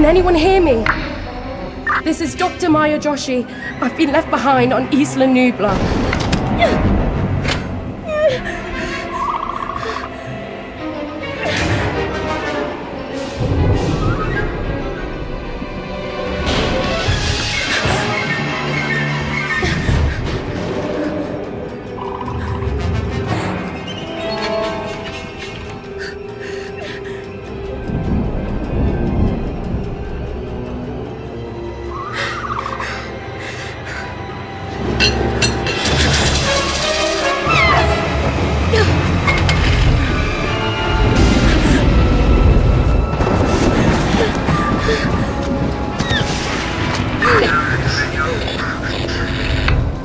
Can anyone hear me? This is Dr. Maya Joshi. I've been left behind on Isla Nubla.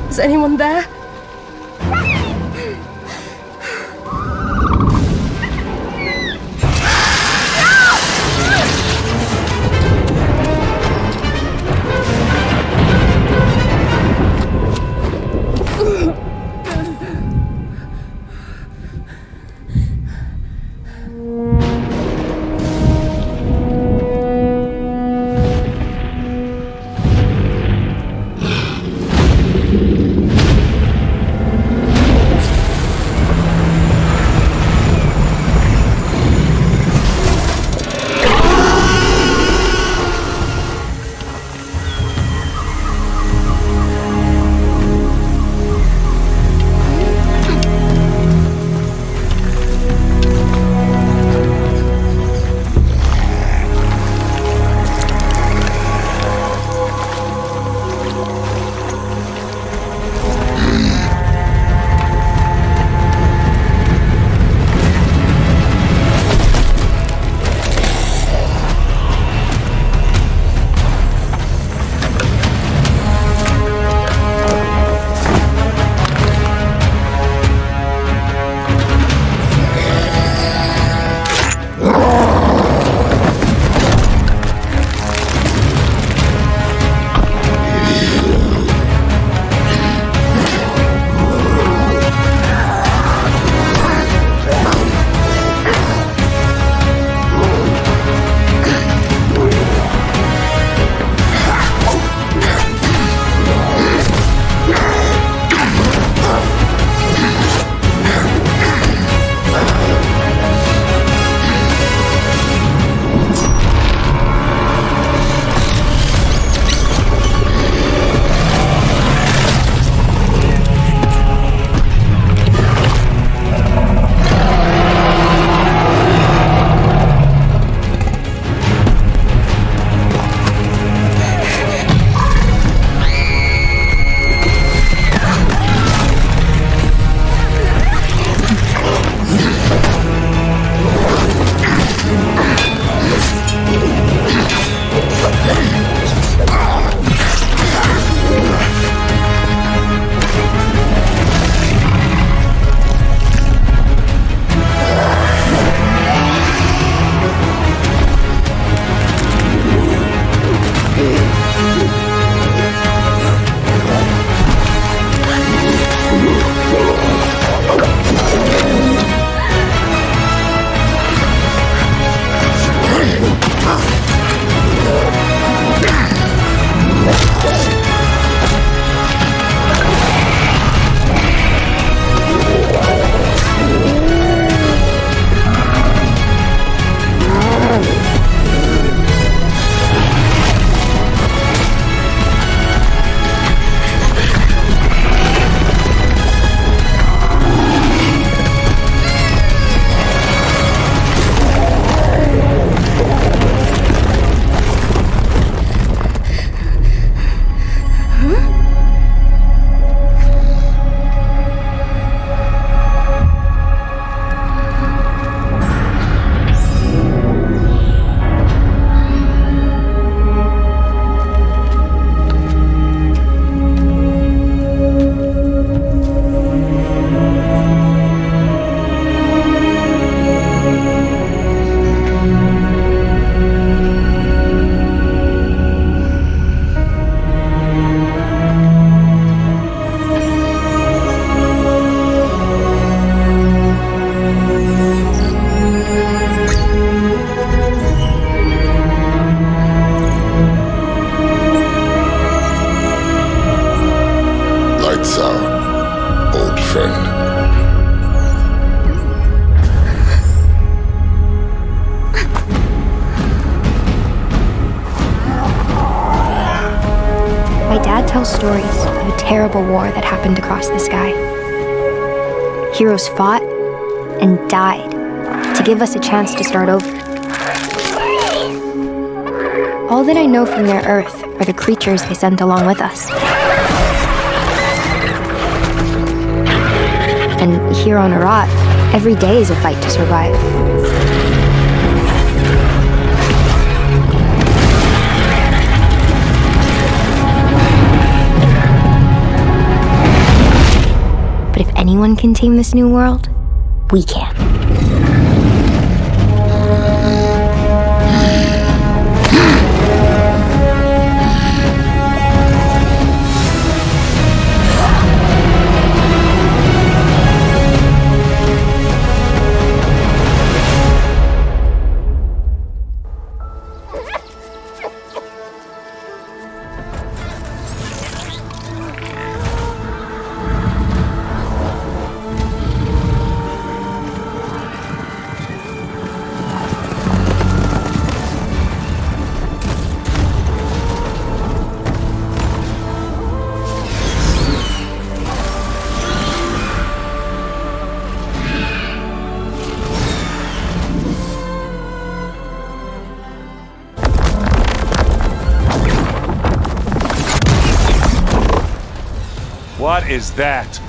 Is anyone there? lights out, old friend. My dad tells stories of a terrible war that happened across the sky. Heroes fought and died to give us a chance to start over. All that I know from their Earth are the creatures they sent along with us. And here on Arat, every day is a fight to survive. But if anyone can tame this new world, we can. What is that?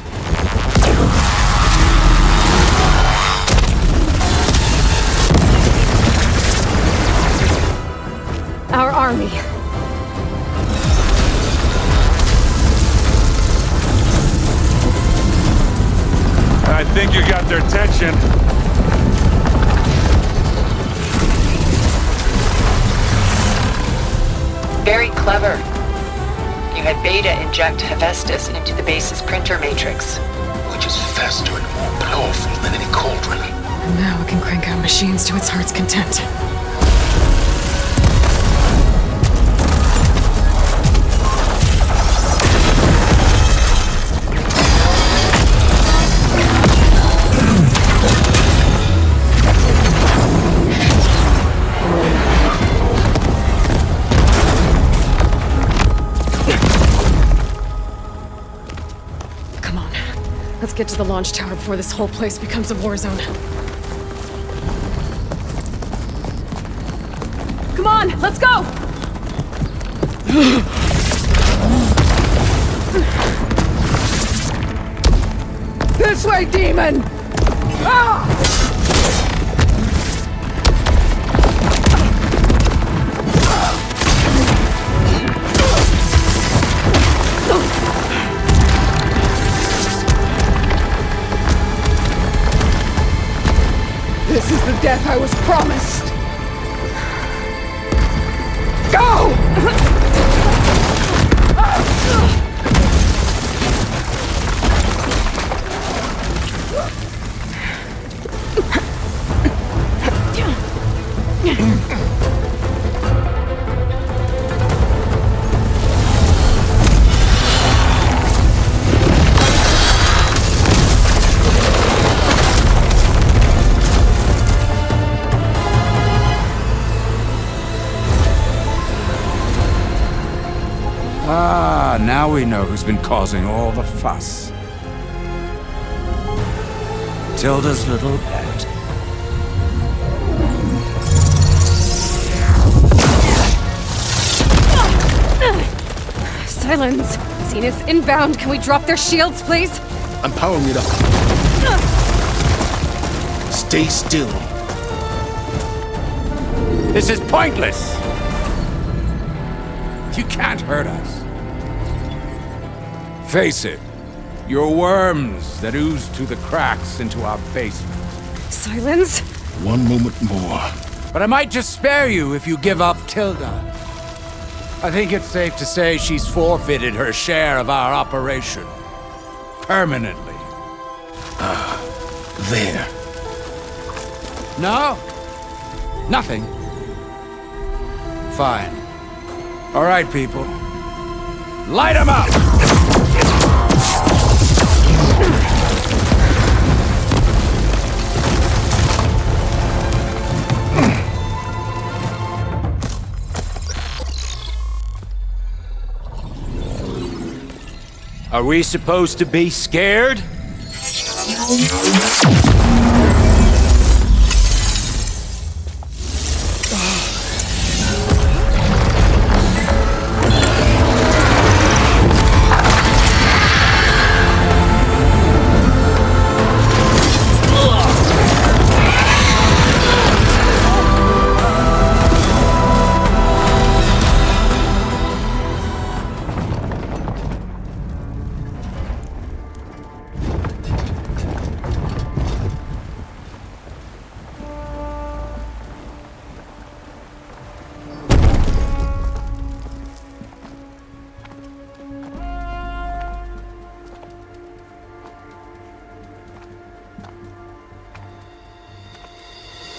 Our army. I think you got their attention. Very clever. You had Beta inject Hephaestus into the base's printer matrix. Which is faster and more powerful than any cauldron. And now it can crank out machines to its heart's content. Let's get to the launch tower before this whole place becomes a war zone. Come on, let's go! This way, demon! Ah! This is the death I was promised! Go! Ah, now we know who's been causing all the fuss. Tilda's little pet. Silence! Zeniths inbound! Can we drop their shields, please? I'm powering it up. Stay still. This is pointless! You can't hurt us. Face it, you're worms that ooze through the cracks into our basement. Silence? One moment more. But I might just spare you if you give up Tilda. I think it's safe to say she's forfeited her share of our operation. Permanently. There. No? Nothing? Fine. All right, people. Light 'em up! Are we supposed to be scared?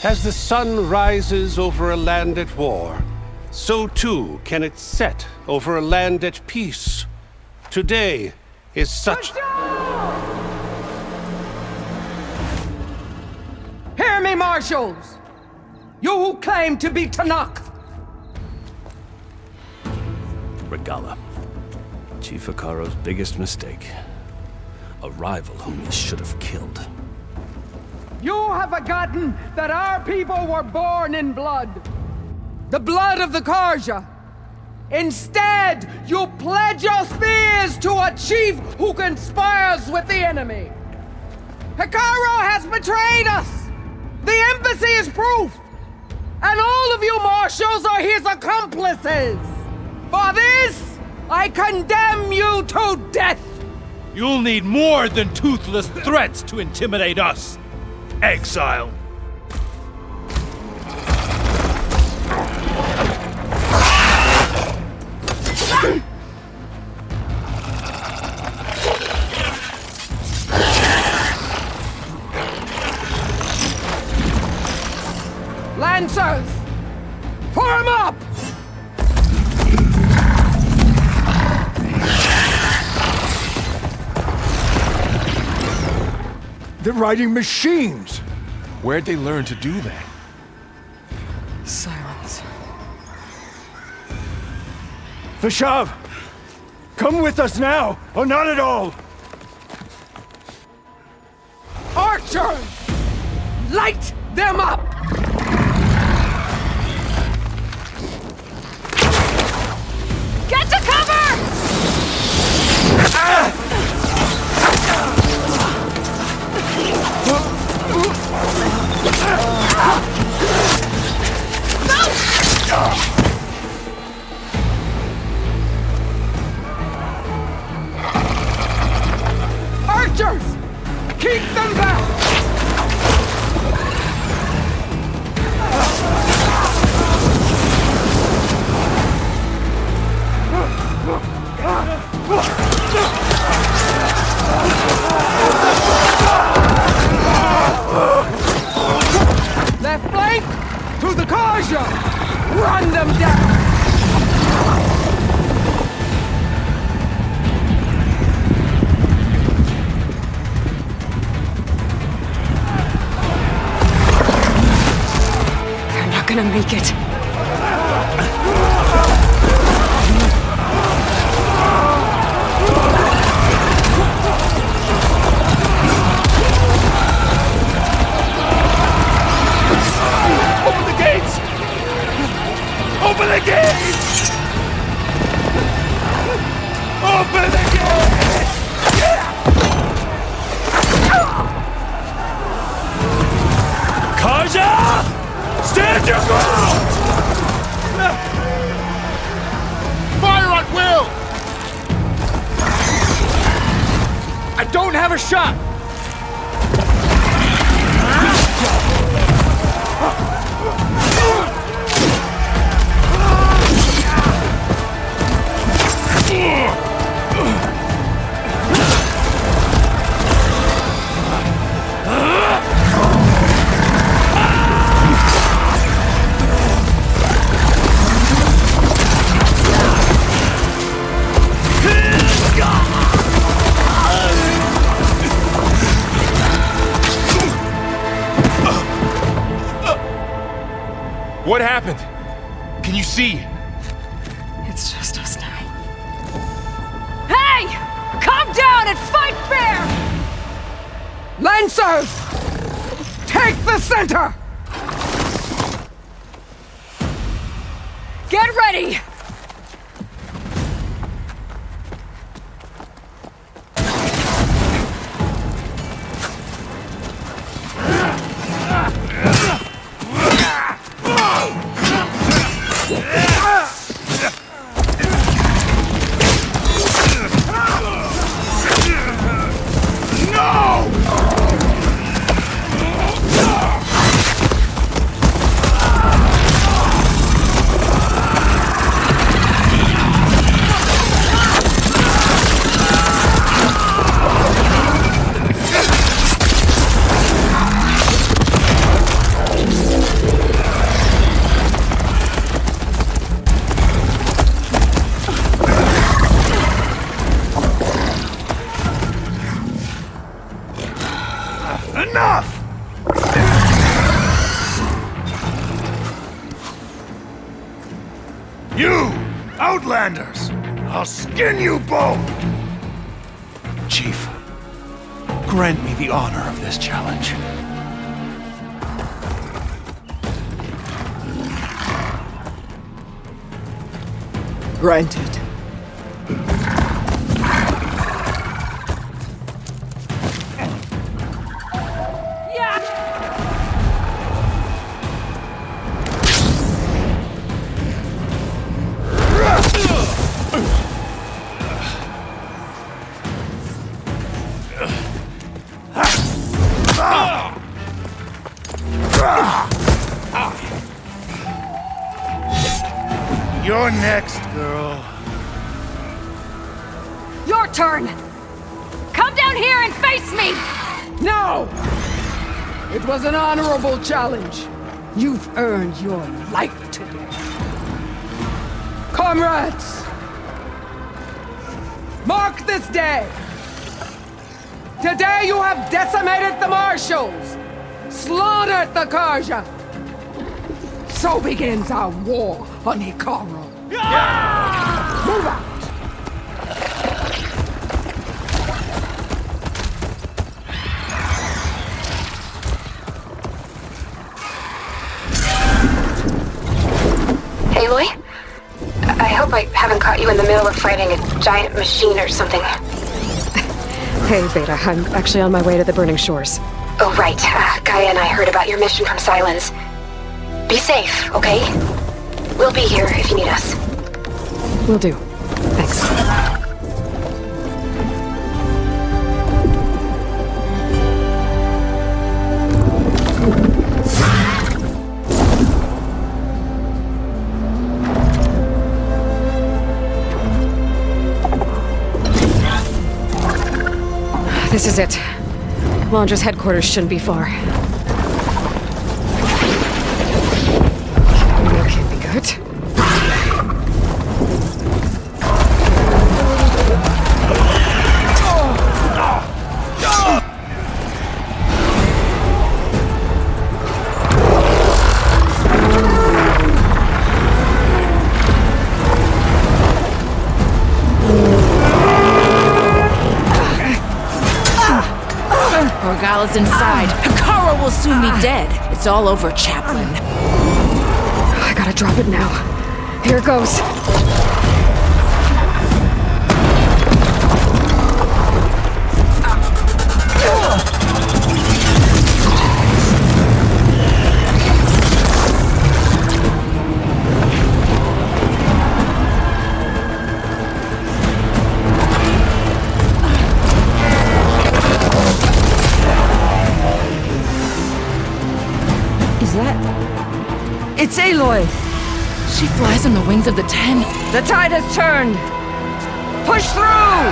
As the sun rises over a land at war, so too can it set over a land at peace. Today is such... Hear me, marshals! You who claim to be Tanakh! Regalla. Chief Hekarro's biggest mistake. A rival whom he should have killed. You have forgotten that our people were born in blood. The blood of the Carja. Instead, you pledge your spears to a chief who conspires with the enemy. Hekarro has betrayed us! The embassy is proof! And all of you marshals are his accomplices! For this, I condemn you to death! You'll need more than toothless threats to intimidate us! Exile! Lancers! Form up! They're riding machines! Where'd they learn to do that? Silence. Vashav! Come with us now, or not at all! Archers! Light them up! Get to cover! Archers! Keep them back! Left flank to the Carja! Run them down! They're not gonna make it. Open the gates! Open the gates! Open the gates! Kaja! Stand your ground! Fire at will! I don't have a shot! What happened? Can you see? It's just us now. Hey! Calm Fencers! Take the center! Get ready! Outlanders! I'll skin you both! Chief, grant me the honor of this challenge. Granted. You're next, girl. Your turn! Come down here and face me! No! It was an honorable challenge. You've earned your life today. Comrades! Mark this day! Today you have decimated the marshals! Slaughtered the Carja! So begins our war on Hekarro. Move out! Aloy? I hope I haven't caught you in the middle of fighting a giant machine or something. Hey, Beta, I'm actually on my way to the Burning Shores. Oh, right. Gaia and I heard about your mission from Silence. Be safe, okay? We'll be here if you need us. Will do. Thanks. This is it. Laundra's headquarters shouldn't be far. That can't be good. Regalla's inside. Hekarro will soon be dead. It's all over, Chaplain. I gotta drop it now. Here it goes. It's Aloy! She flies on the wings of the 10. The tide has turned! Push through!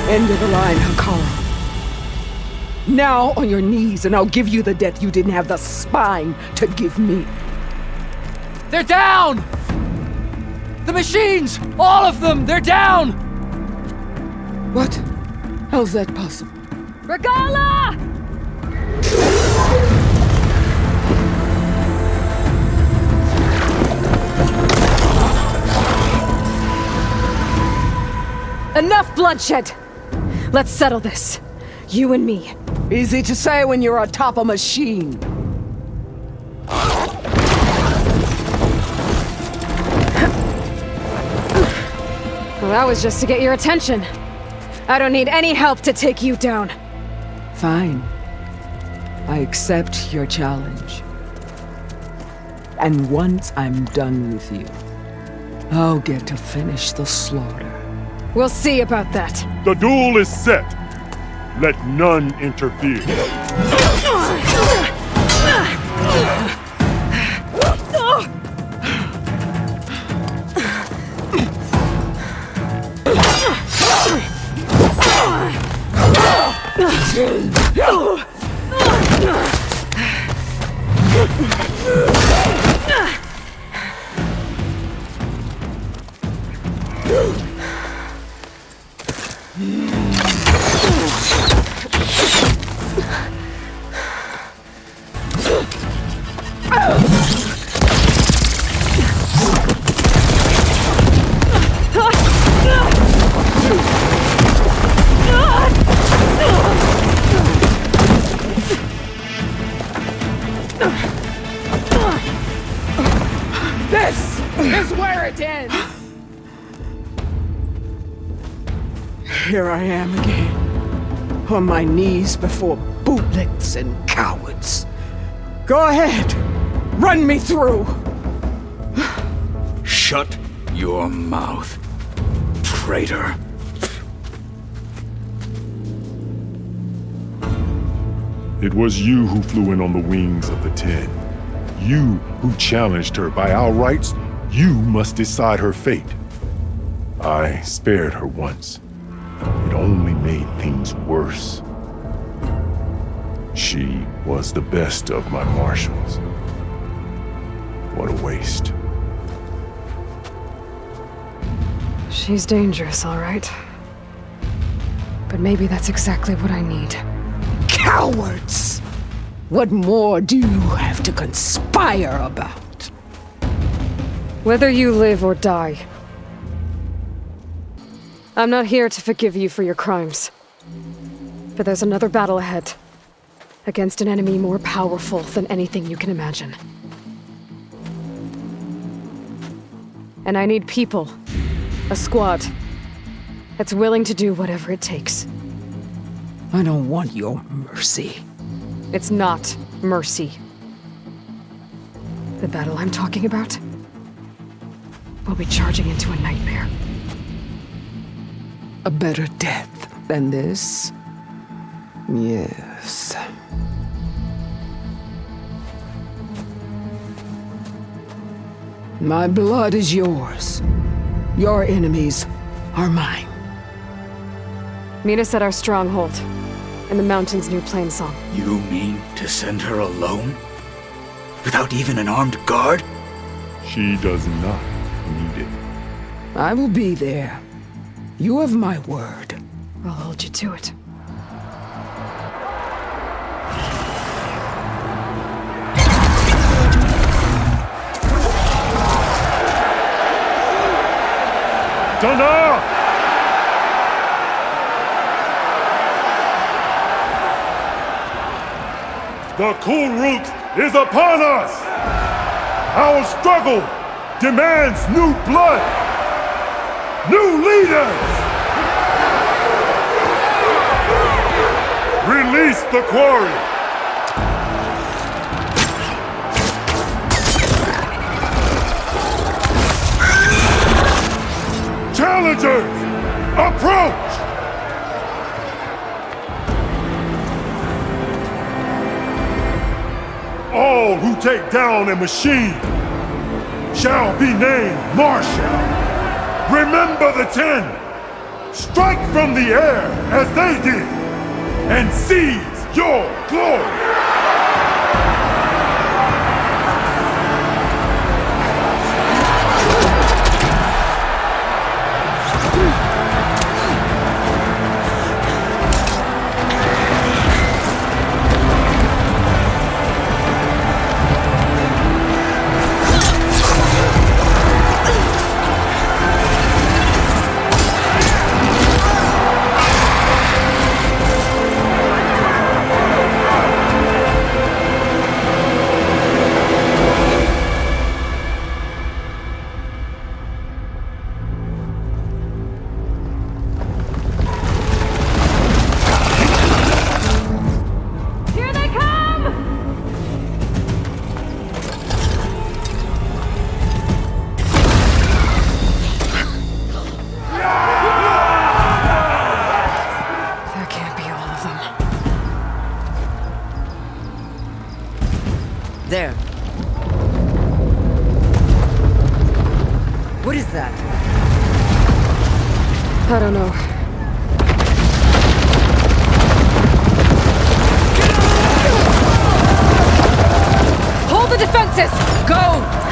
End of the line, Hekarro. Now on your knees, and I'll give you the death you didn't have the spine to give me. They're down! The machines! All of them! They're down! What? How's that possible? Regalla! Enough bloodshed! Let's settle this. You and me. Easy to say when you're atop a machine. Well, that was just to get your attention. I don't need any help to take you down. Fine. I accept your challenge. And once I'm done with you, I'll get to finish the slaughter. We'll see about that. The duel is set. Let none interfere. This is where it ends! Here I am again, on my knees before bootlicks and cowards. Go ahead, run me through! Shut your mouth, traitor. It was you who flew in on the wings of the 10. You who challenged her. By our rights, you must decide her fate. I spared her once. It only made things worse. She was the best of my marshals. What a waste. She's dangerous, all right. But maybe that's exactly what I need. Cowards! What more do you have to conspire about? Whether you live or die, I'm not here to forgive you for your crimes. But there's another battle ahead, against an enemy more powerful than anything you can imagine. And I need people, a squad, that's willing to do whatever it takes. I don't want your mercy. It's not mercy. The battle I'm talking about will be charging into a nightmare. A better death than this? Yes. My blood is yours. Your enemies are mine. Meet us at our stronghold, in the mountain's new plain song. You mean to send her alone? Without even an armed guard? She does not need it. I will be there. You have my word. I'll hold you to it. Tilda! The Cul Route is upon us! Our struggle demands new blood! New leaders! Release the quarry! Challengers, approach! All who take down a machine shall be named Marshal. Remember the 10. Strike from the air as they did, and seize your glory. that? I don't know. Hold the defenses! Go!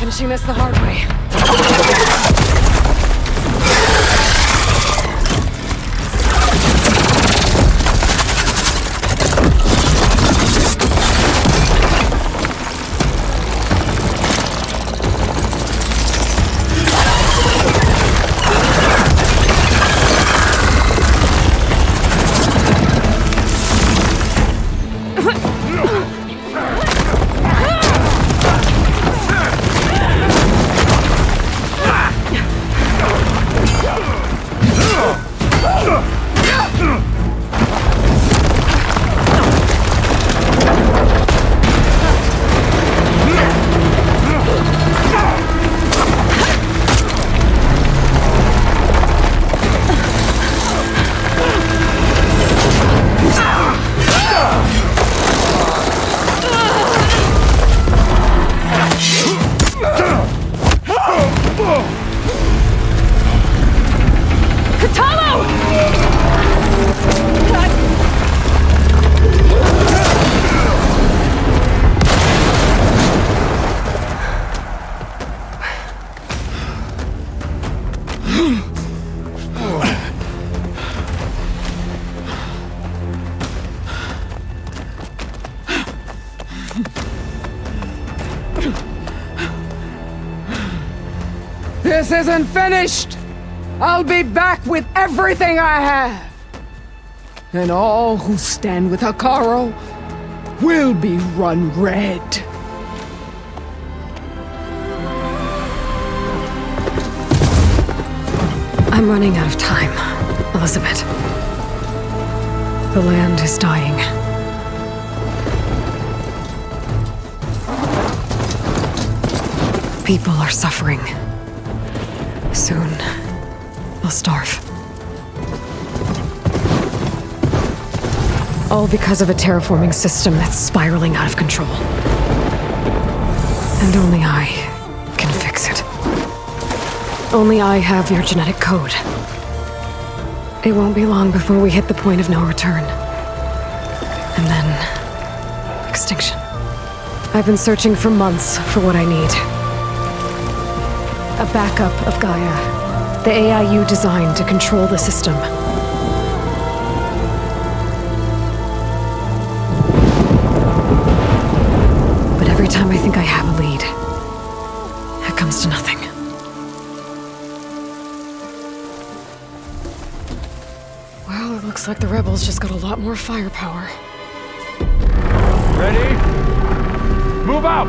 Finishing this the hard way. this isn't finished, I'll be back with everything I have. And all who stand with Hekarro will be run red. I'm running out of time, Elizabeth. The land is dying. People are suffering. Soon, they'll starve. All because of a terraforming system that's spiraling out of control. And only I can fix it. Only I have your genetic code. It won't be long before we hit the point of no return. And then... extinction. I've been searching for months for what I need. A backup of Gaia. The AI you designed to control the system. But every time I think I have a lead, it comes to nothing. Well, it looks like the rebels just got a lot more firepower. Ready? Move out!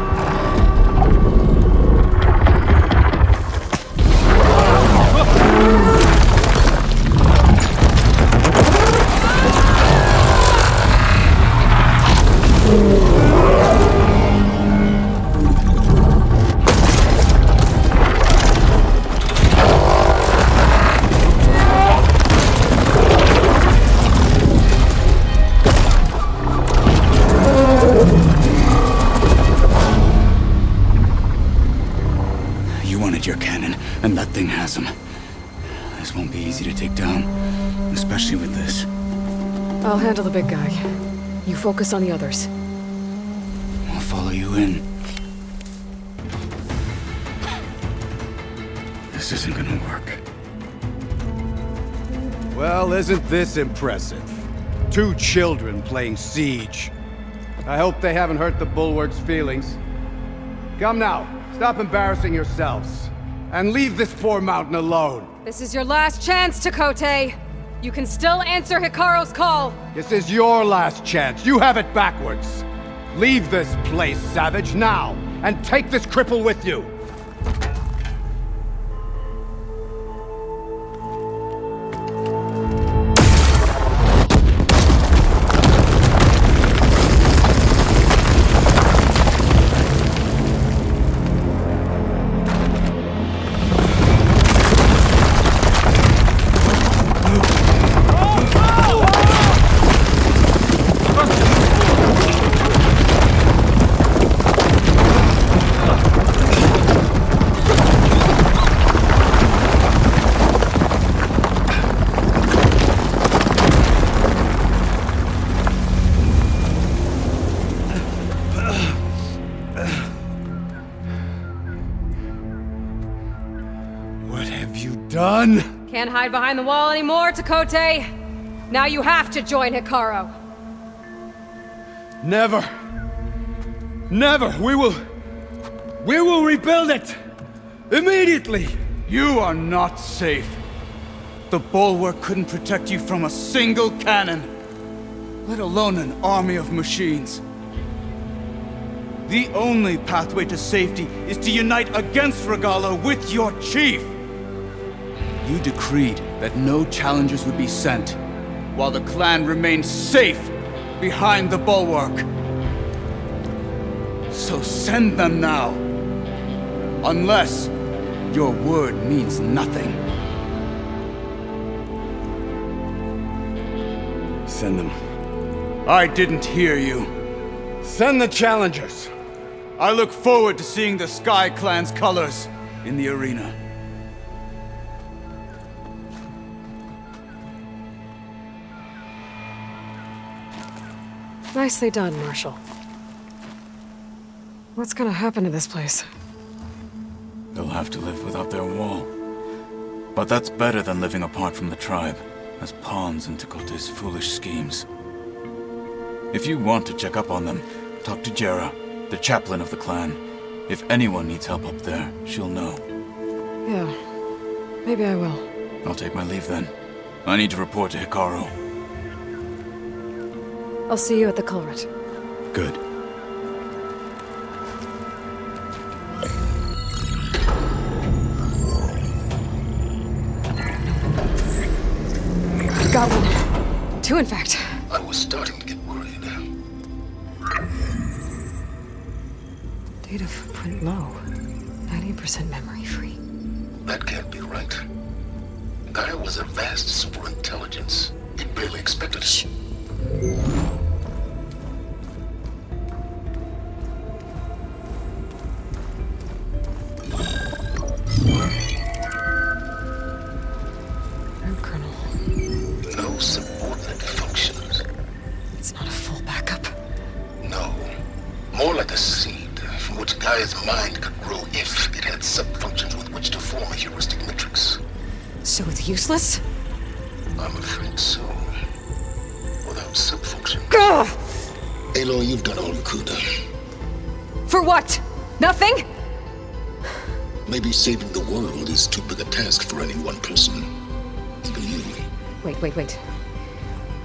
Your cannon, and that thing has him. This won't be easy to take down, especially with this. I'll handle the big guy. You focus on the others. I'll follow you in. This isn't gonna work. Well, isn't this impressive? 2 children playing siege. I hope they haven't hurt the Bulwark's feelings. Come now, stop embarrassing yourselves. And leave this poor mountain alone. This is your last chance, Takote. You can still answer Hekarro's call. This is your last chance. You have it backwards. Leave this place, Savage, now, and take this cripple with you. Can't hide behind the wall anymore, Takote. Now you have to join Hekarro. Never. Never. We will rebuild it. Immediately. You are not safe. The Bulwark couldn't protect you from a single cannon, let alone an army of machines. The only pathway to safety is to unite against Regalla with your chief. You decreed that no challengers would be sent, while the clan remained safe behind the Bulwark. So send them now. Unless your word means nothing. Send them. I didn't hear you. Send the challengers. I look forward to seeing the Sky Clan's colors in the arena. Nicely done, Marshal. What's gonna happen to this place? They'll have to live without their wall. But that's better than living apart from the tribe, as pawns in Takote's foolish schemes. If you want to check up on them, talk to Jera, the chaplain of the clan. If anyone needs help up there, she'll know. Yeah. Maybe I will. I'll take my leave then. I need to report to Hekarro. I'll see you at the Cul Route. Good. Got one. Two, in fact. I was starting to get worried. Data footprint low. 90% memory free. That can't be right. Gaia was a vast superintelligence. It barely expected it. Colonel. No subordinate functions. It's not a full backup. No. More like a seed from which Gaia's mind could grow if it had sub-functions with which to form a heuristic matrix. So it's useless? I'm afraid so. Without sub-function. Gah! Aloy, you've done all you could. For what? Nothing? Maybe saving the world is too big a task for any one person. Even you. Wait.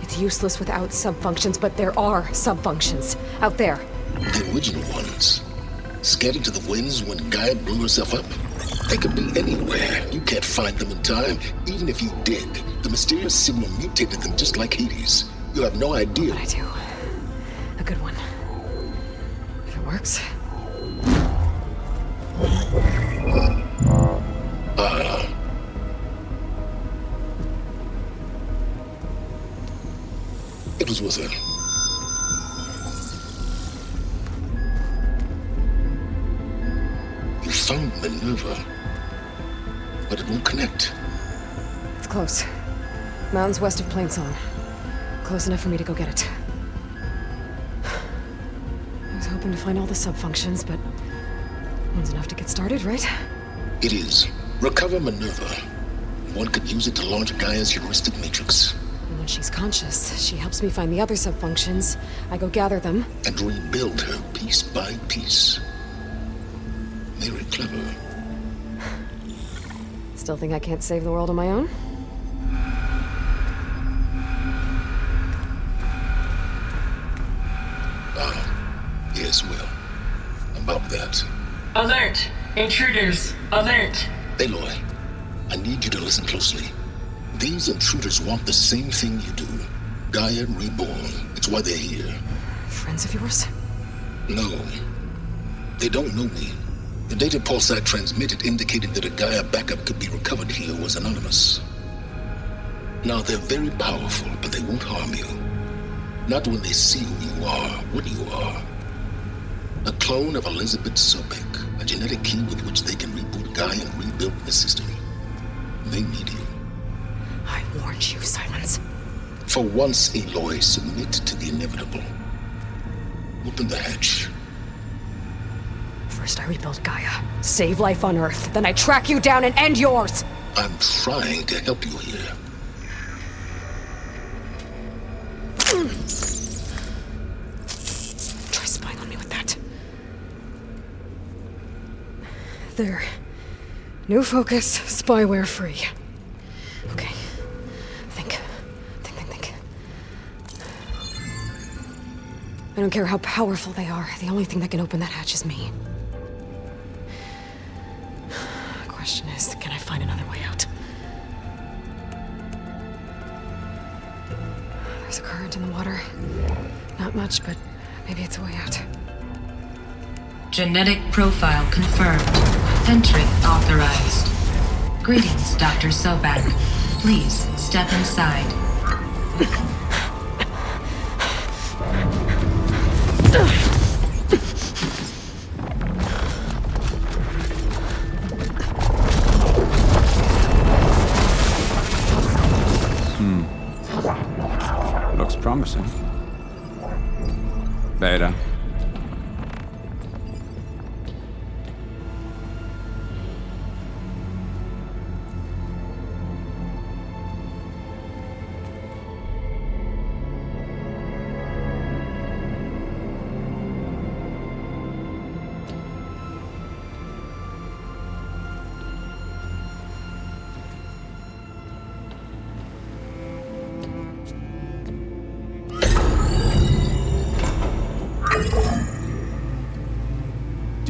It's useless without sub-functions, but there are sub-functions out there. The original ones. Scattered to the winds when Gaia blew herself up? They could be anywhere. You can't find them in time. Even if you did, the mysterious signal mutated them just like Hades. You have no idea. But I do. A good one. If it works. It was with her. You found Minerva, but it won't connect. It's close. Mountains west of Plainsong. Close enough for me to go get it. I was hoping to find all the sub-functions, but one's enough to get started, right? It is. Recover Minerva. One could use it to launch Gaia's heuristic matrix. And when she's conscious, she helps me find the other sub-functions. I go gather them. And rebuild her piece by piece. Very clever. Still think I can't save the world on my own? Yes, well. About that. Alert! Intruders! Alert! Aloy, I need you to listen closely. These intruders want the same thing you do. Gaia reborn. It's why they're here. Friends of yours? No. They don't know me. The data pulse I transmitted indicated that a Gaia backup could be recovered here was anonymous. Now, they're very powerful, but they won't harm you. Not when they see who you are, what you are. A clone of Elizabeth Sobek, a genetic key with which they can reboot Gaia and rebuild the system. They need you. I warned you, Silence. For once, Aloy, submit to the inevitable. Open the hatch. First I rebuild Gaia, save life on Earth, then I track you down and end yours! I'm trying to help you here. Try spying on me with that. There. New focus, spyware free. Okay. Think. I don't care how powerful they are. The only thing that can open that hatch is me. Question is, can I find another way out? There's a current in the water. Not much, but maybe it's a way out. Genetic profile confirmed. Entry authorized. Greetings, Dr. Sobek. Please step inside. Looks promising. Beta.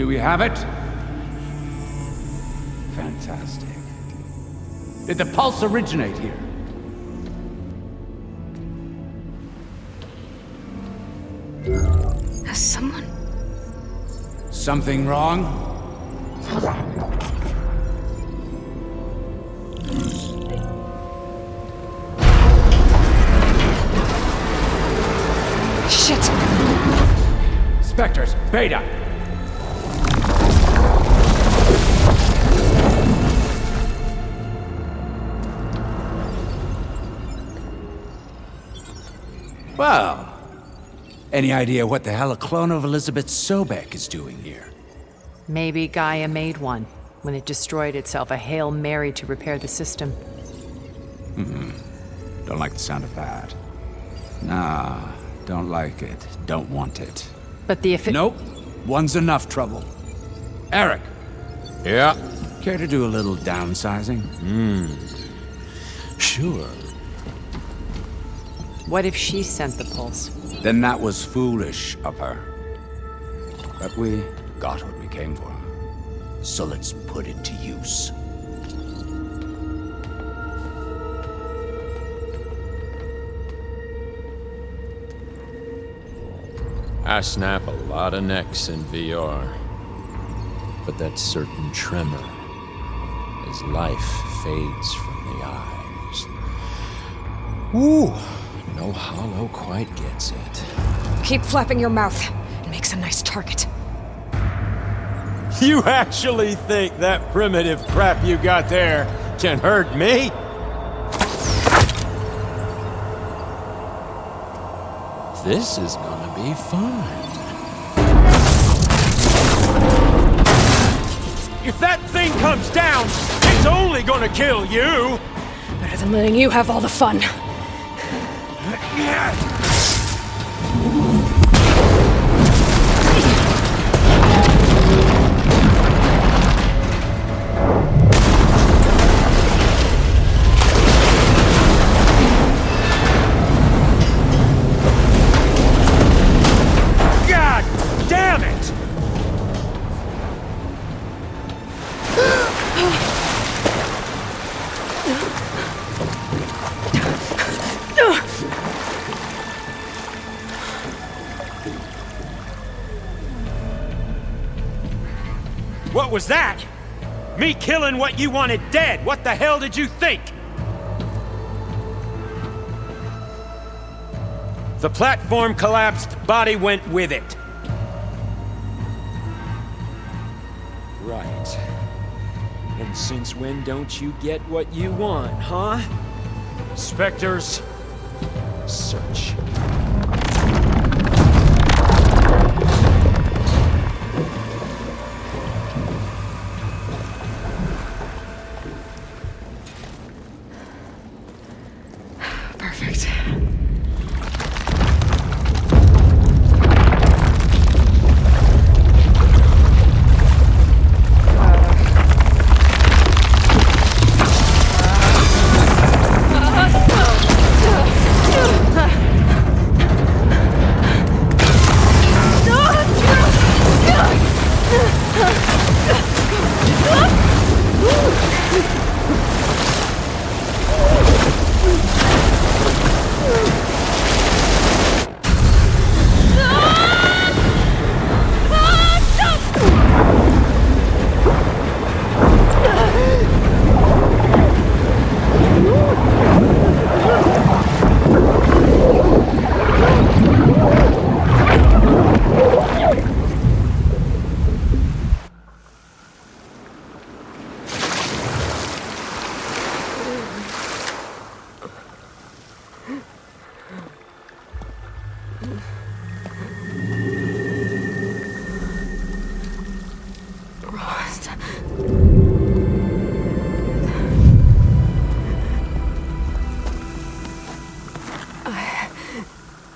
Do we have it? Fantastic. Did the pulse originate here? Has someone... Something wrong? Shit! Spectres, Beta! Well, any idea what the hell a clone of Elizabeth Sobek is doing here? Maybe Gaia made one when it destroyed itself, a Hail Mary to repair the system. Don't like the sound of that. Nah, don't like it. Don't want it. But the Nope. One's enough trouble. Eric. Yeah? Care to do a little downsizing? Sure. What if she sent the pulse? Then that was foolish of her. But we got what we came for. So let's put it to use. I snap a lot of necks in VR. But that certain tremor as life fades from the eyes. Woo! No hollow quite gets it. Keep flapping your mouth. It makes a nice target. You actually think that primitive crap you got there can hurt me? This is gonna be fun. If that thing comes down, it's only gonna kill you! Better than letting you have all the fun. God damn it! What was that? Me killing what you wanted dead. What the hell did you think? The platform collapsed, body went with it. Right. And since when don't you get what you want, huh? Spectres, search. Perfect.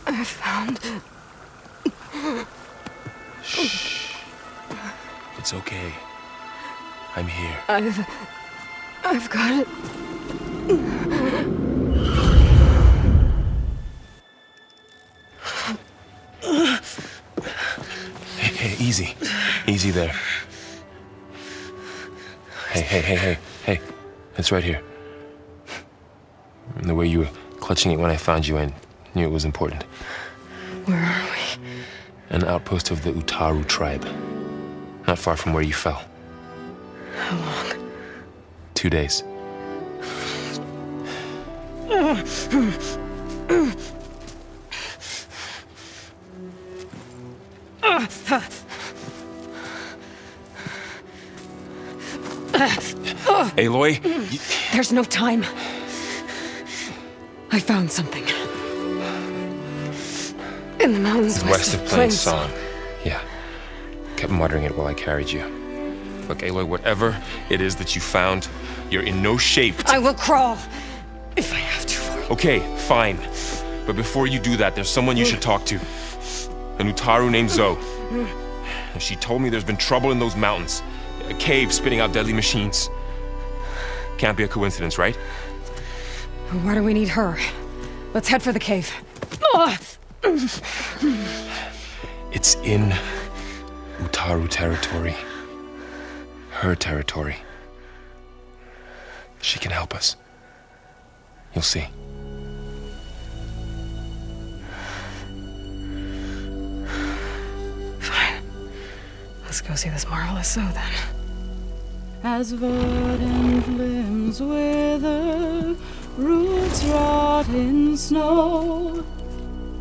I found... Shh. It's okay. I'm here. I've got it. Hey, easy. Easy there. Hey. It's right here. And the way you were clutching it when I found you, I knew it was important. Where are we? An outpost of the Utaru tribe. Not far from where you fell. How long? 2 days. Aloy? There's no time. I found something. In the mountains west of Plain Song. Yeah. Kept muttering it while I carried you. Look, Aloy, whatever it is that you found, you're in no shape to... I will crawl, if I have to. Okay, fine. But before you do that, there's someone you should talk to. An Utaru named Zoe. She told me there's been trouble in those mountains. A cave spitting out deadly machines. Can't be a coincidence, right? Why do we need her? Let's head for the cave. It's in Utaru territory. Her territory. She can help us. You'll see. Fine. Let's go see this marvelous Zoe then. As verdant limbs wither, roots rot in snow,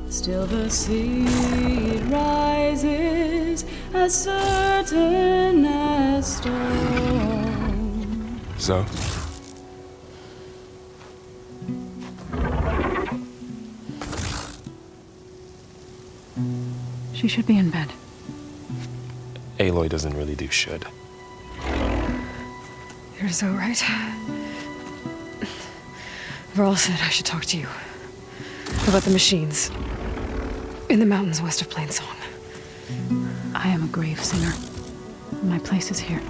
still the seed rises as certain as stone. Zoe? She should be in bed. Aloy doesn't really do should. You're so right. Varl said I should talk to you about the machines in the mountains west of Plain Song. I am a grave singer. My place is here.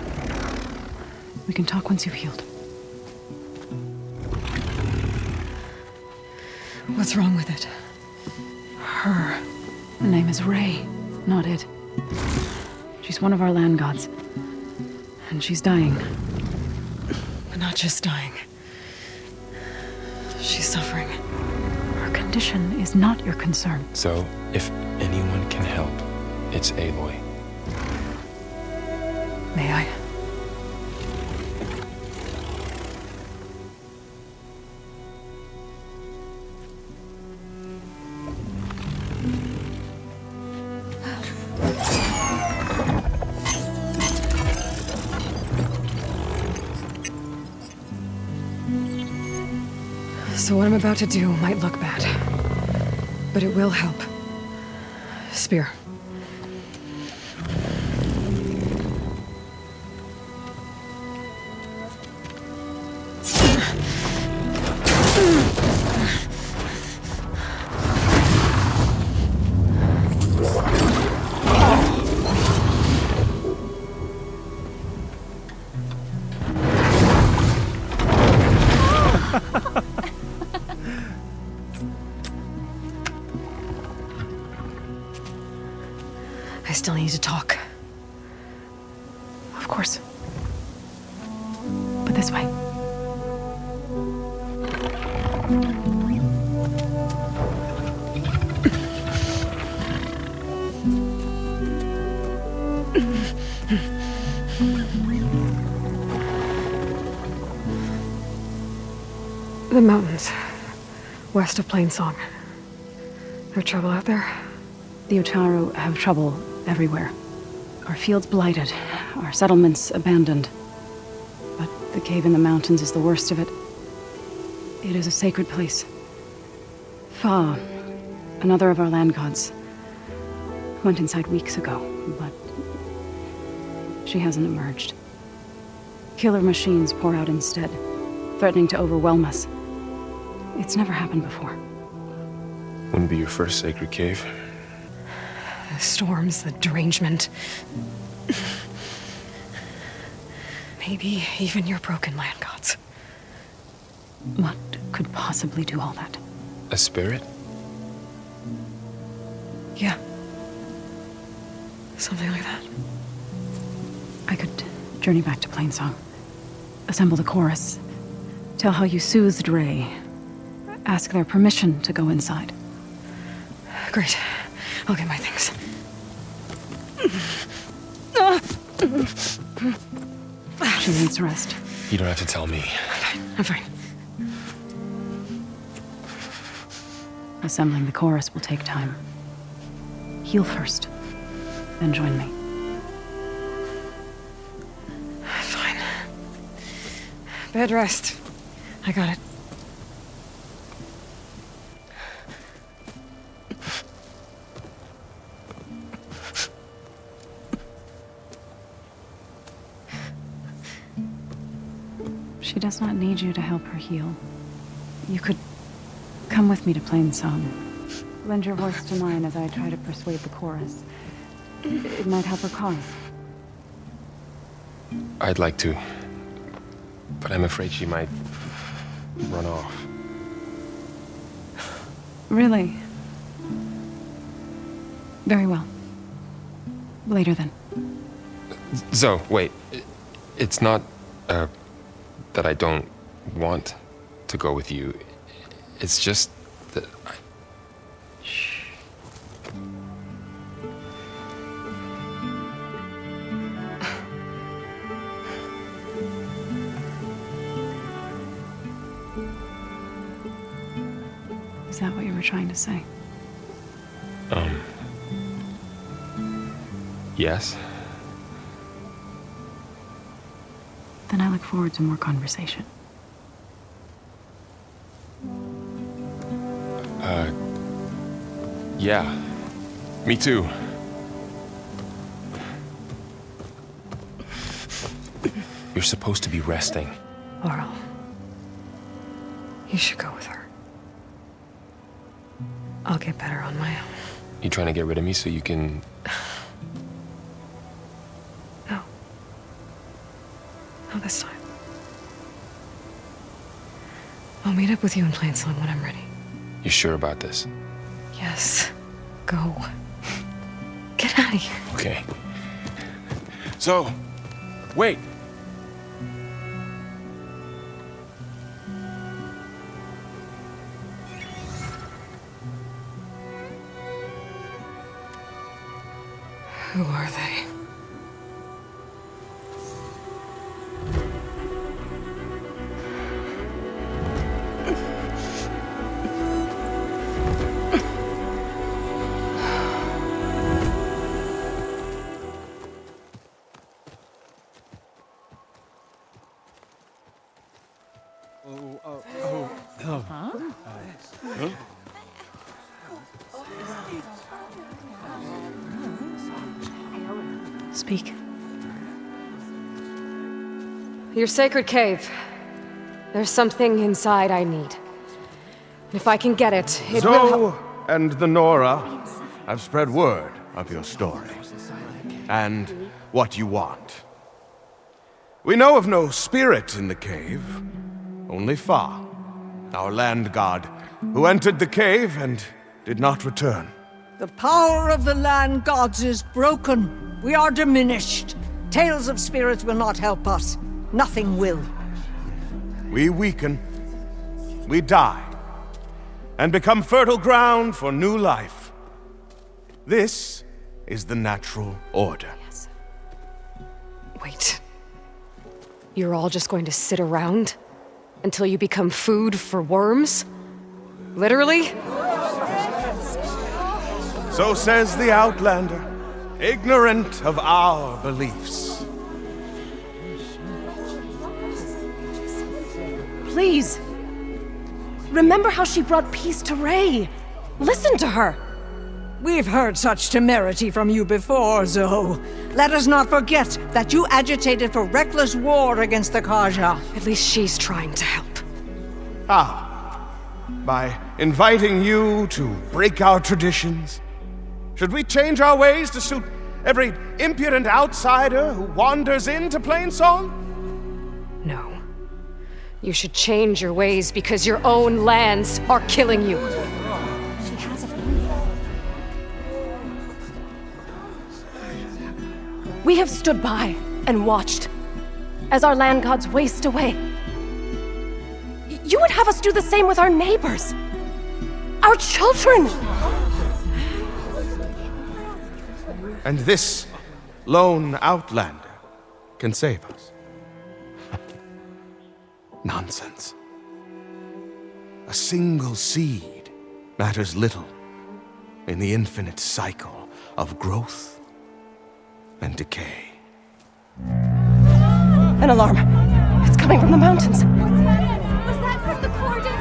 We can talk once you've healed. What's wrong with it? Her name is Ray, not it. She's one of our land gods. And she's dying. But not just dying. She's suffering. Her condition is not your concern. So, if anyone can help, it's Aloy. May I? So what I'm about to do might look bad, but it will help. Spear. I still need to talk. Of course. But this way. The mountains, west of Plain Song. There trouble out there? The Utaru have trouble everywhere. Our fields blighted, our settlements abandoned. But the cave in the mountains is the worst of it. It is a sacred place. Fa, another of our land gods, went inside weeks ago, but she hasn't emerged. Killer machines pour out instead, threatening to overwhelm us. It's never happened before. Wouldn't be your first sacred cave. The storms, the derangement. Maybe even your broken land gods. What could possibly do all that? A spirit? Yeah. Something like that. I could journey back to Plainsong, assemble the chorus, tell how you soothed Ray, ask their permission to go inside. Great. I'll get my things. She needs rest. You don't have to tell me. I'm fine. Assembling the chorus will take time. Heal first, then join me. Fine. Bed rest. I got it. She does not need you to help her heal. You could come with me to Plainsong. Lend your voice to mine as I try to persuade the chorus. It might help her cause. I'd like to, but I'm afraid she might run off. Really? Very well. Later then. Zoe, wait. It's not, that I don't want to go with you. It's just that I... Shh. Is that what you were trying to say? Yes. Then I look forward to more conversation. Yeah. Me too. You're supposed to be resting. Laurel, you should go with her. I'll get better on my own. You trying to get rid of me so you can... No. Not this time. I'll meet up with you in Plainsong when I'm ready. You sure about this? Yes. Go. Get out of here. Okay. So, wait. Who are they? Speak. Your sacred cave. There's something inside I need. If I can get it, it will Zoe and the Nora have spread word of your story. And what you want. We know of no spirit in the cave. Only Fa, our land god, who entered the cave and did not return. The power of the land gods is broken. We are diminished. Tales of spirits will not help us. Nothing will. We weaken. We die. And become fertile ground for new life. This is the natural order. Yes. Wait. You're all just going to sit around until you become food for worms? Literally? So says the Outlander, ignorant of our beliefs. Please. Remember how she brought peace to Ray. Listen to her. We've heard such temerity from you before, Zoe. Let us not forget that you agitated for reckless war against the Carja. At least she's trying to help. How? By inviting you to break our traditions? Should we change our ways to suit every impudent outsider who wanders into Plainsong? No. You should change your ways because your own lands are killing you. She has a point. We have stood by and watched as our land gods waste away. You would have us do the same with our neighbors, our children. And this lone outlander can save us. Nonsense. A single seed matters little in the infinite cycle of growth and decay. An alarm. It's coming from the mountains. Was that from the cordon?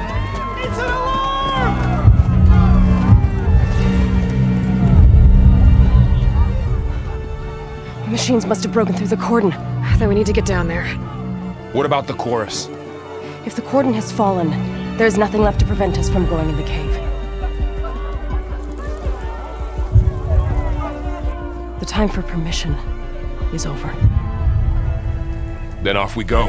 It's an alarm! Machines must have broken through the cordon. Then we need to get down there. What about the chorus? If the cordon has fallen, there's nothing left to prevent us from going in the cave. The time for permission is over. Then off we go.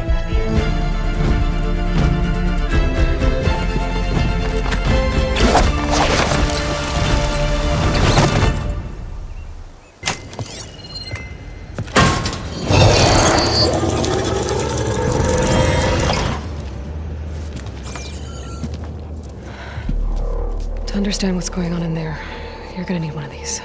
To understand what's going on in there, you're gonna need one of these.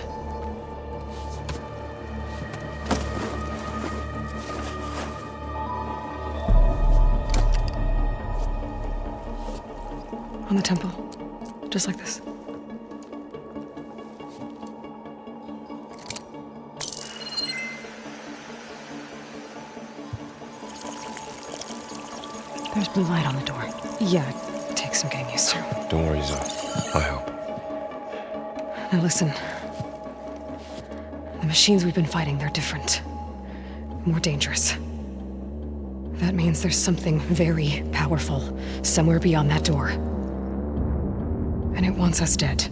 On the temple. Just like this. There's blue light on the door. Yeah, it takes some getting used to. Don't worry, Zoe. I'll help. Now listen. The machines we've been fighting, they're different. More dangerous. That means there's something very powerful somewhere beyond that door. And it wants us dead.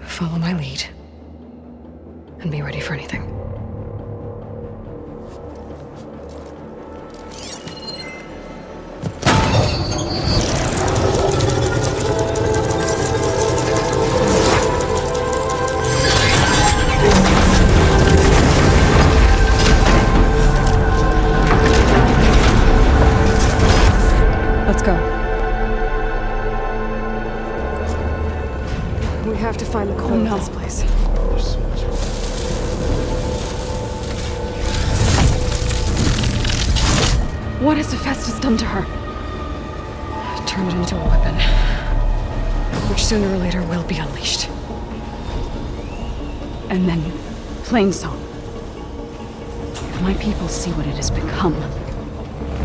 Follow my lead. And be ready for anything. Let's go. We have to find the core of this place. There's so much. What has Hephaestus done to her? Turned it into a weapon, which sooner or later will be unleashed. And then, Plainsong. If my people see what it has become,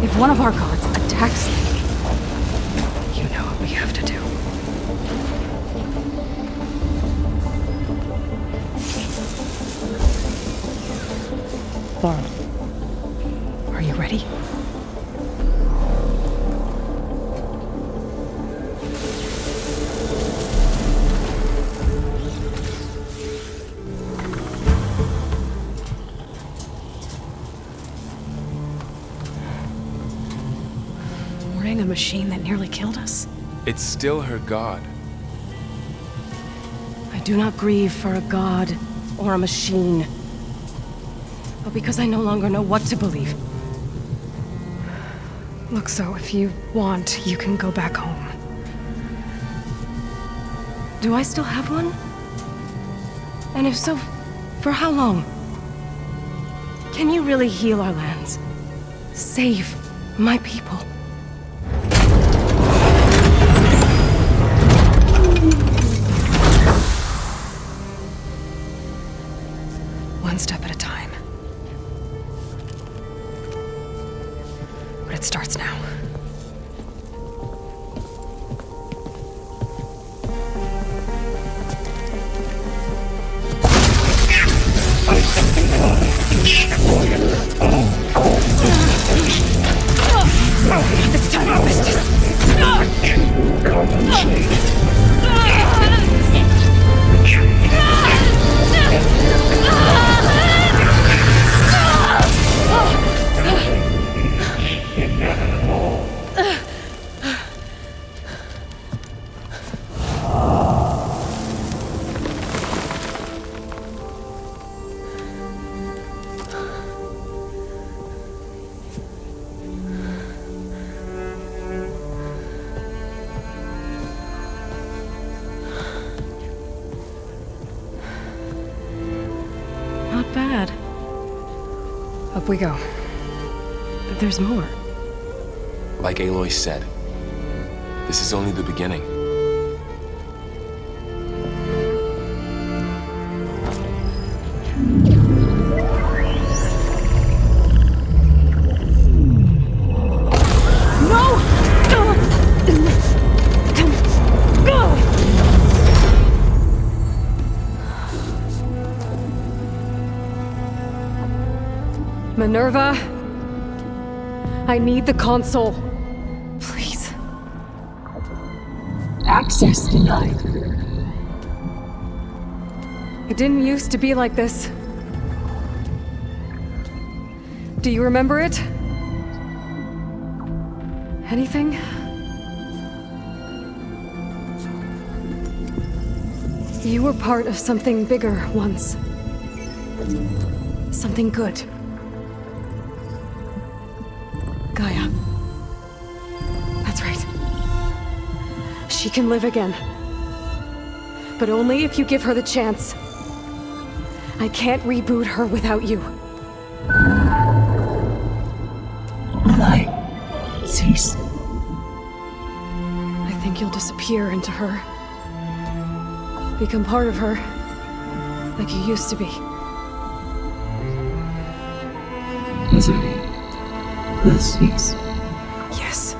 if one of our gods attacks them, you know what we have to do. Laurel, are you ready? Warning a machine that nearly killed us? It's still her god. I do not grieve for a god or a machine, but because I no longer know what to believe. Look, so if you want, you can go back home. Do I still have one? And if so, for how long? Can you really heal our lands? Save my people? One step at a time. But it starts now. had. Up we go. There's more. Like Aloy said, this is only the beginning. Minerva, I need the console. Please. Access denied. It didn't used to be like this. Do you remember it? Anything? You were part of something bigger once. Something good. Gaia. That's right. She can live again. But only if you give her the chance. I can't reboot her without you. Light. Cease. I think you'll disappear into her. Become part of her. Like you used to be. Misery. Will cease. Yes.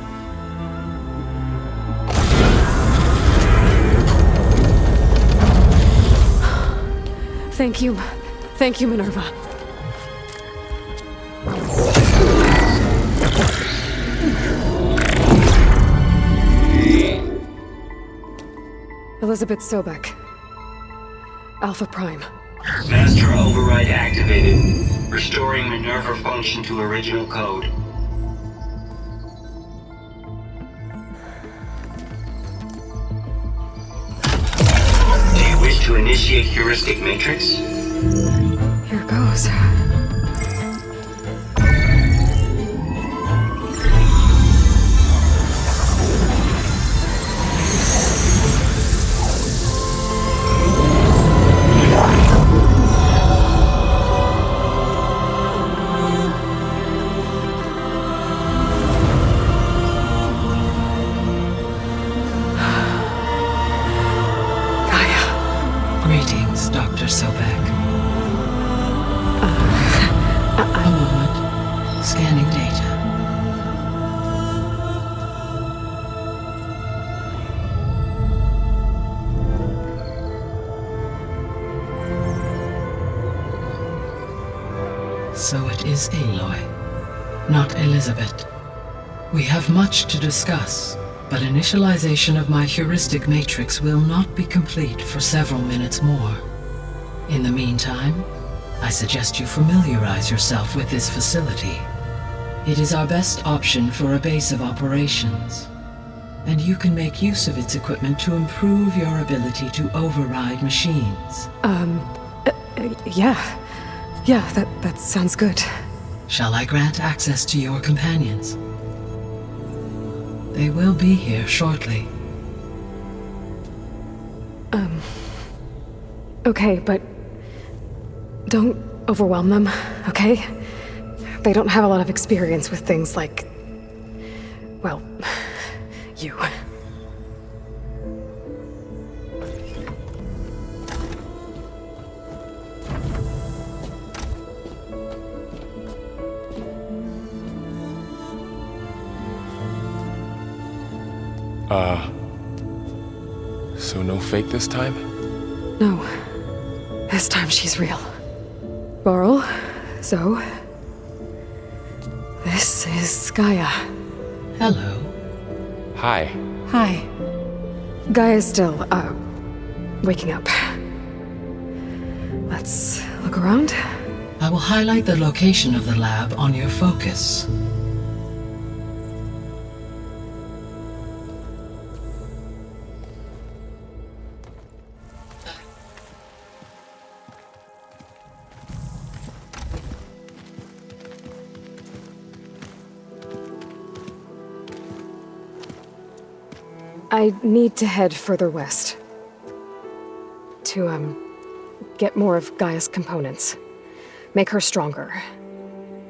Thank you. Thank you, Minerva. Elizabeth Sobek. Alpha Prime. Master override activated. Restoring Minerva function to original code. Do you wish to initiate heuristic matrix? Here goes. Greetings, Dr. Sobek. A moment. Scanning data. So it is Aloy, not Elizabeth. We have much to discuss, but initialization of my heuristic matrix will not be complete for several minutes more. In the meantime, I suggest you familiarize yourself with this facility. It is our best option for a base of operations, and you can make use of its equipment to improve your ability to override machines. Yeah. Yeah, that sounds good. Shall I grant access to your companions? They will be here shortly. Okay, but don't overwhelm them, okay? They don't have a lot of experience with things like, well, you. So no fake this time? No. This time she's real. Varl, Zoe. This is Gaia. Hello. Hi. Hi. Gaia's still, waking up. Let's look around. I will highlight the location of the lab on your focus. I need to head further west. To, get more of Gaia's components. Make her stronger.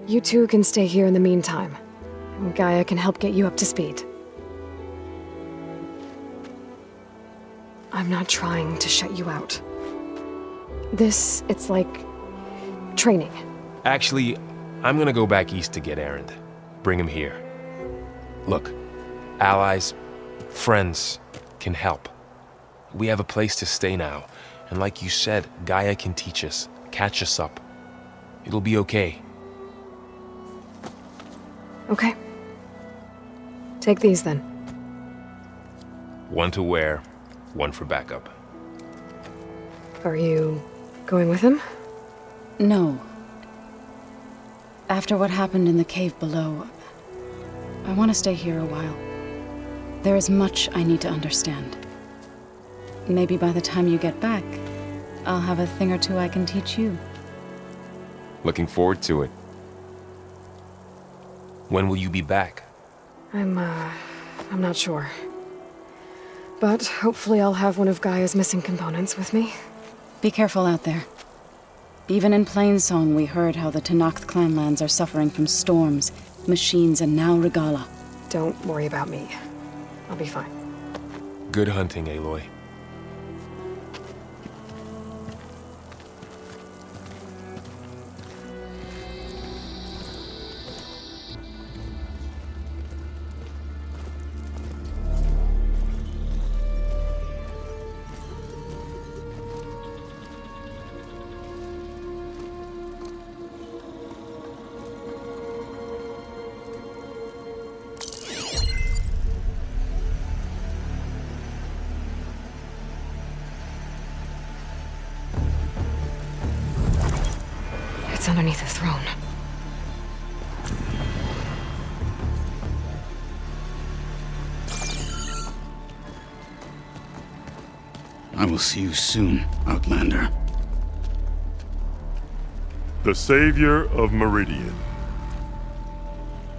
You two can stay here in the meantime. And Gaia can help get you up to speed. I'm not trying to shut you out. It's like training. Actually, I'm gonna go back east to get Erend. Bring him here. Look, allies, friends can help. We have a place to stay now, and like you said, Gaia can teach us, catch us up. It'll be okay. Okay. Take these then. One to wear, one for backup. Are you going with him? No. After what happened in the cave below, I want to stay here a while. There is much I need to understand. Maybe by the time you get back, I'll have a thing or two I can teach you. Looking forward to it. When will you be back? I'm not sure. But hopefully I'll have one of Gaia's missing components with me. Be careful out there. Even in Plainsong, we heard how the Tenakth clanlands are suffering from storms, machines, and now Regalla. Don't worry about me. I'll be fine. Good hunting, Aloy. It's underneath the throne. I will see you soon, Outlander. The Savior of Meridian.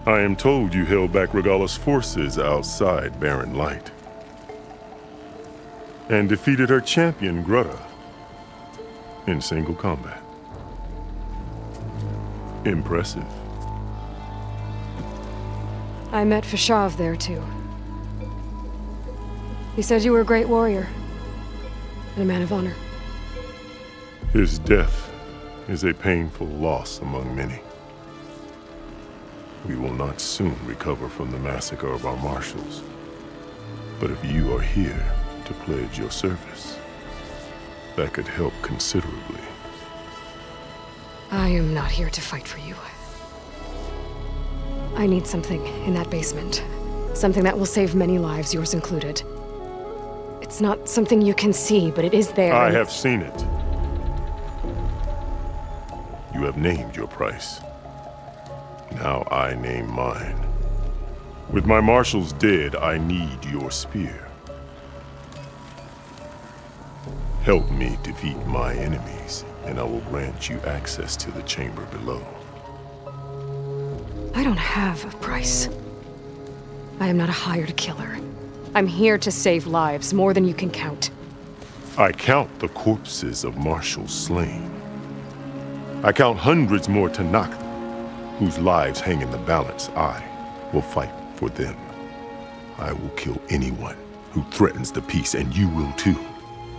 I am told you held back Regalla's forces outside Barren Light. And defeated her champion, Grutta, in single combat. Impressive. I met Fashav there, too. He said you were a great warrior. And a man of honor. His death is a painful loss among many. We will not soon recover from the massacre of our marshals. But if you are here to pledge your service, that could help considerably. I am not here to fight for you. I need something in that basement. Something that will save many lives, yours included. It's not something you can see, but it is there. I have seen it. You have named your price. Now I name mine. With my marshals dead, I need your spear. Help me defeat my enemies, and I will grant you access to the chamber below. I don't have a price. I am not a hired killer. I'm here to save lives, more than you can count. I count the corpses of marshals slain. I count hundreds more Tenakth, whose lives hang in the balance. I will fight for them. I will kill anyone who threatens the peace, and you will too,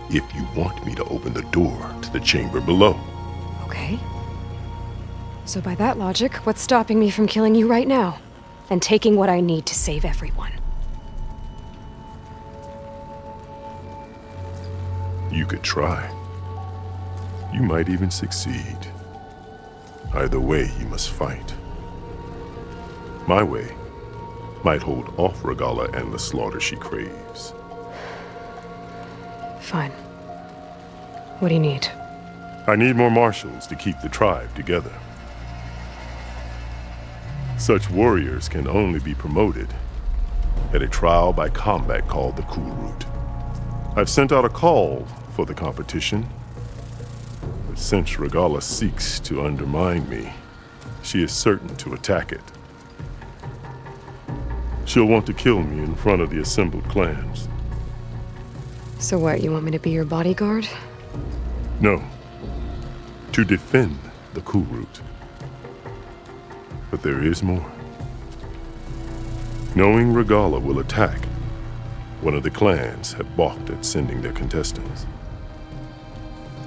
if you want me to open the door to the chamber below. Okay. So by that logic, what's stopping me from killing you right now? And taking what I need to save everyone? You could try. You might even succeed. Either way, you must fight. My way might hold off Regalla and the slaughter she craves. Fine. What do you need? I need more marshals to keep the tribe together. Such warriors can only be promoted at a trial by combat called the Cul Route. I've sent out a call for the competition, but since Regalla seeks to undermine me, she is certain to attack it. She'll want to kill me in front of the assembled clans. So what, you want me to be your bodyguard? No, to defend the Cul Route. But there is more. Knowing Regalla will attack, one of the clans have balked at sending their contestants.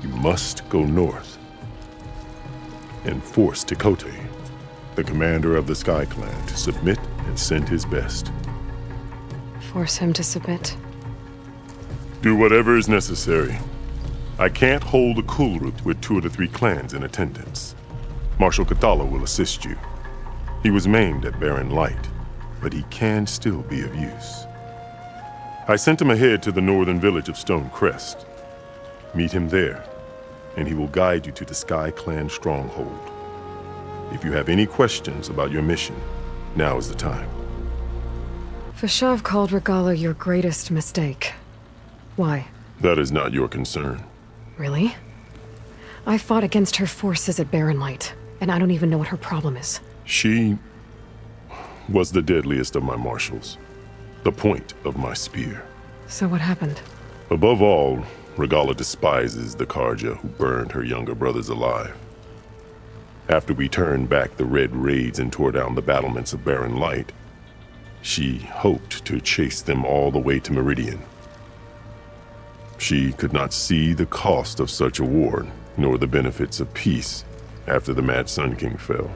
You must go north and force Tikote, the commander of the Sky Clan, to submit and send his best. Force him to submit. Do whatever is necessary. I can't hold the Cul Route with 2 of the 3 clans in attendance. Marshal Kathala will assist you. He was maimed at Barren Light, but he can still be of use. I sent him ahead to the northern village of Stone Crest. Meet him there, and he will guide you to the Sky Clan stronghold. If you have any questions about your mission, now is the time. Fashav called Regalla your greatest mistake. Why? That is not your concern. Really? I fought against her forces at Barren Light, and I don't even know what her problem is. She was the deadliest of my marshals, the point of my spear. So what happened? Above all, Regalla despises the Carja who burned her younger brothers alive. After we turned back the Red Raids and tore down the battlements of Barren Light, she hoped to chase them all the way to Meridian. She could not see the cost of such a war, nor the benefits of peace after the Mad Sun King fell.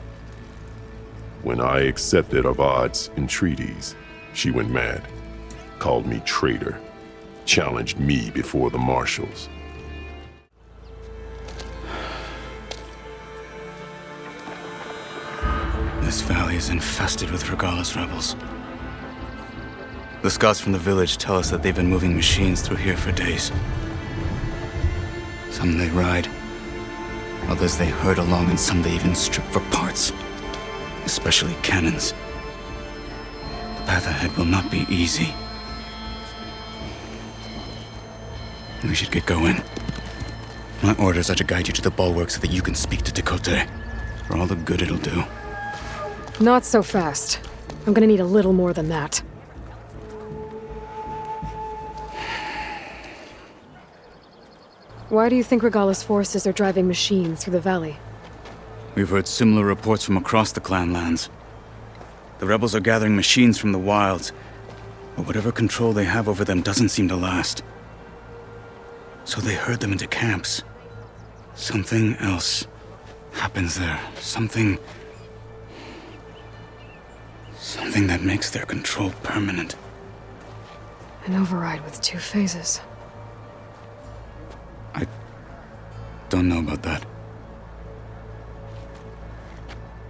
When I accepted Avad's entreaties, she went mad, called me traitor, challenged me before the marshals. This valley is infested with Regalla's rebels. The scouts from the village tell us that they've been moving machines through here for days. Some they ride, others they herd along, and some they even strip for parts, especially cannons. The path ahead will not be easy. We should get going. My orders are to guide you to the Bulwark so that you can speak to Tikote, for all the good it'll do. Not so fast. I'm gonna need a little more than that. Why do you think Regalla's forces are driving machines through the valley? We've heard similar reports from across the clan lands. The rebels are gathering machines from the wilds, but whatever control they have over them doesn't seem to last. So they herd them into camps. Something else happens there. Something that makes their control permanent. An override with 2 phases. I don't know about that.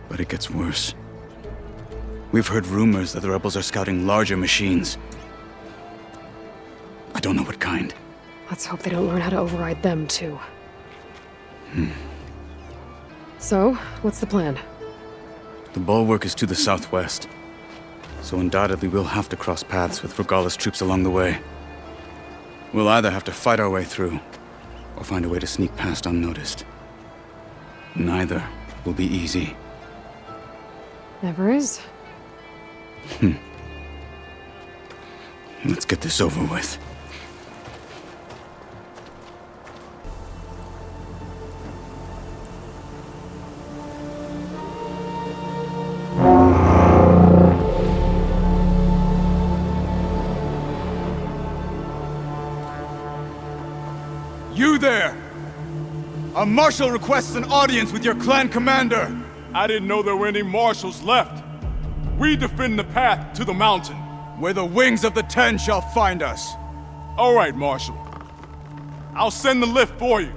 But it gets worse. We've heard rumors that the rebels are scouting larger machines. I don't know what kind. Let's hope they don't learn how to override them, too. So, what's the plan? The Bulwark is to the southwest, so undoubtedly we'll have to cross paths with Regalla's troops along the way. We'll either have to fight our way through, or find a way to sneak past unnoticed. Neither will be easy. Never is. Let's get this over with. You there! A marshal requests an audience with your clan commander! I didn't know there were any marshals left. We defend the path to the mountain. Where the wings of the 10 shall find us. All right, Marshal. I'll send the lift for you.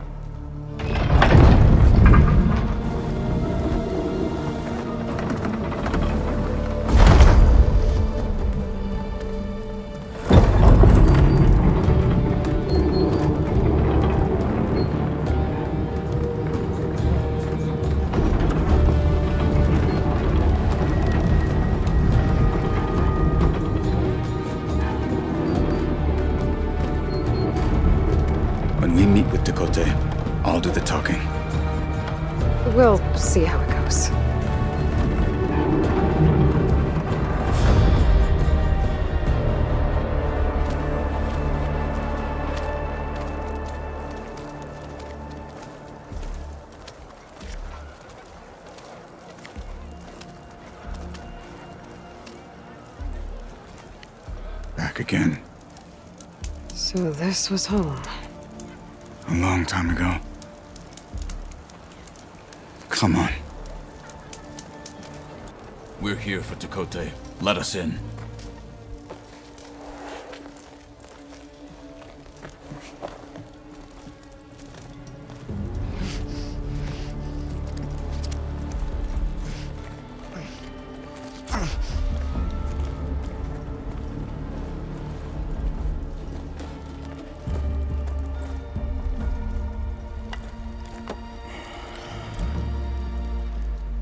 When we meet with Tikote, I'll do the talking. We'll see how it goes. again. So this was home. A long time ago. Come on. We're here for Tekote. Let us in.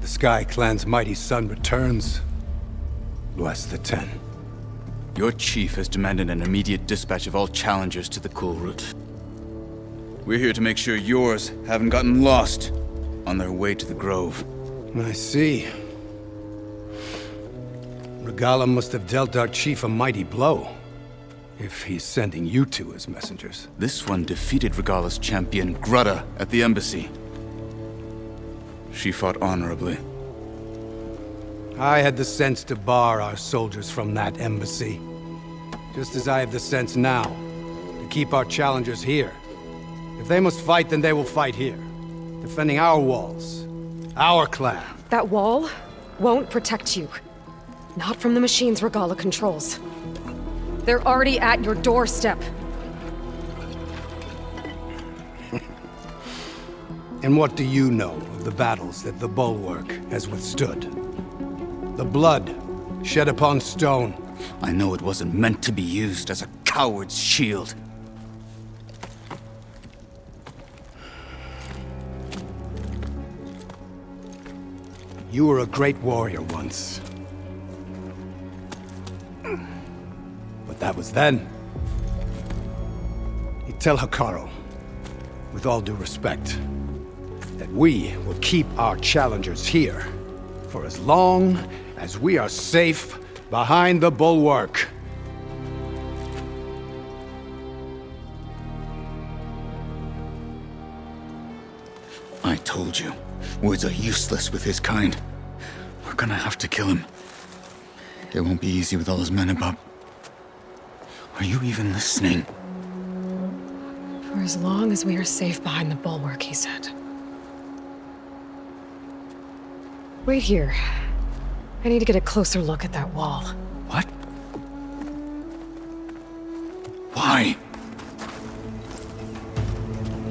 Sky Clan's mighty son returns. Bless the Ten. Your chief has demanded an immediate dispatch of all challengers to the Cul Route. We're here to make sure yours haven't gotten lost on their way to the Grove. I see. Regalla must have dealt our chief a mighty blow, if he's sending you two as messengers. This one defeated Regalla's champion, Grutta, at the embassy. She fought honorably. I had the sense to bar our soldiers from that embassy. Just as I have the sense now to keep our challengers here. If they must fight, then they will fight here. Defending our walls. Our clan. That wall won't protect you. Not from the machines Regalla controls. They're already at your doorstep. And what do you know of the battles that the Bulwark has withstood? The blood shed upon stone. I know it wasn't meant to be used as a coward's shield. You were a great warrior once. But that was then. You tell Hekarro, with all due respect, that we will keep our challengers here for as long as we are safe behind the Bulwark. I told you, words are useless with his kind. We're gonna have to kill him. It won't be easy with all his men about. Are you even listening? For as long as we are safe behind the Bulwark, he said. Wait here. I need to get a closer look at that wall. What? Why?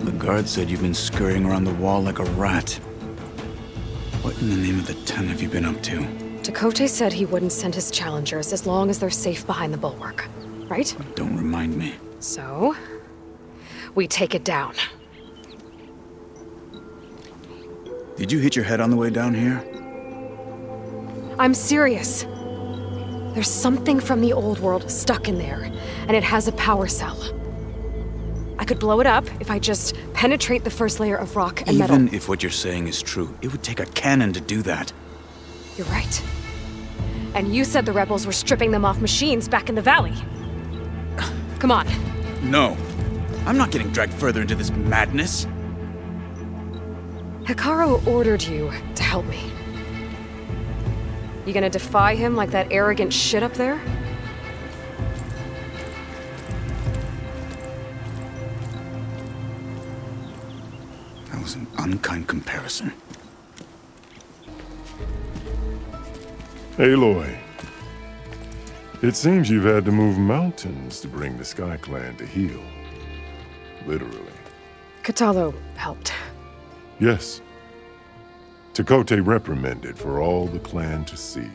The guard said you've been scurrying around the wall like a rat. What in the name of the Ten have you been up to? Tekote said he wouldn't send his challengers as long as they're safe behind the Bulwark, right? Don't remind me. So, we take it down. Did you hit your head on the way down here? I'm serious. There's something from the old world stuck in there, and it has a power cell. I could blow it up if I just penetrate the first layer of rock and metal. Even if what you're saying is true, it would take a cannon to do that. You're right. And you said the rebels were stripping them off machines back in the valley. Come on. No. I'm not getting dragged further into this madness. Hekarro ordered you to help me. You gonna defy him like that arrogant shit up there? That was an unkind comparison. Aloy, it seems you've had to move mountains to bring the Sky Clan to heel. Literally. Kotallo helped. Yes. Tekote reprimanded for all the clan to see.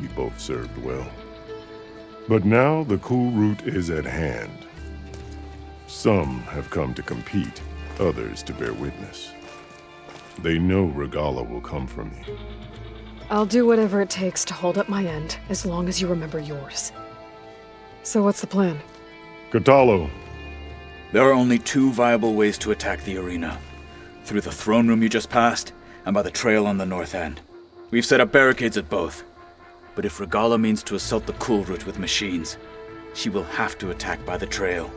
We both served well. But now the Cul Route is at hand. Some have come to compete, others to bear witness. They know Regalla will come for me. I'll do whatever it takes to hold up my end, as long as you remember yours. So what's the plan? Kotallo. There are only two viable ways to attack the arena. Through the throne room you just passed, and by the trail on the north end. We've set up barricades at both. But if Regalla means to assault the Cul Route with machines, she will have to attack by the trail.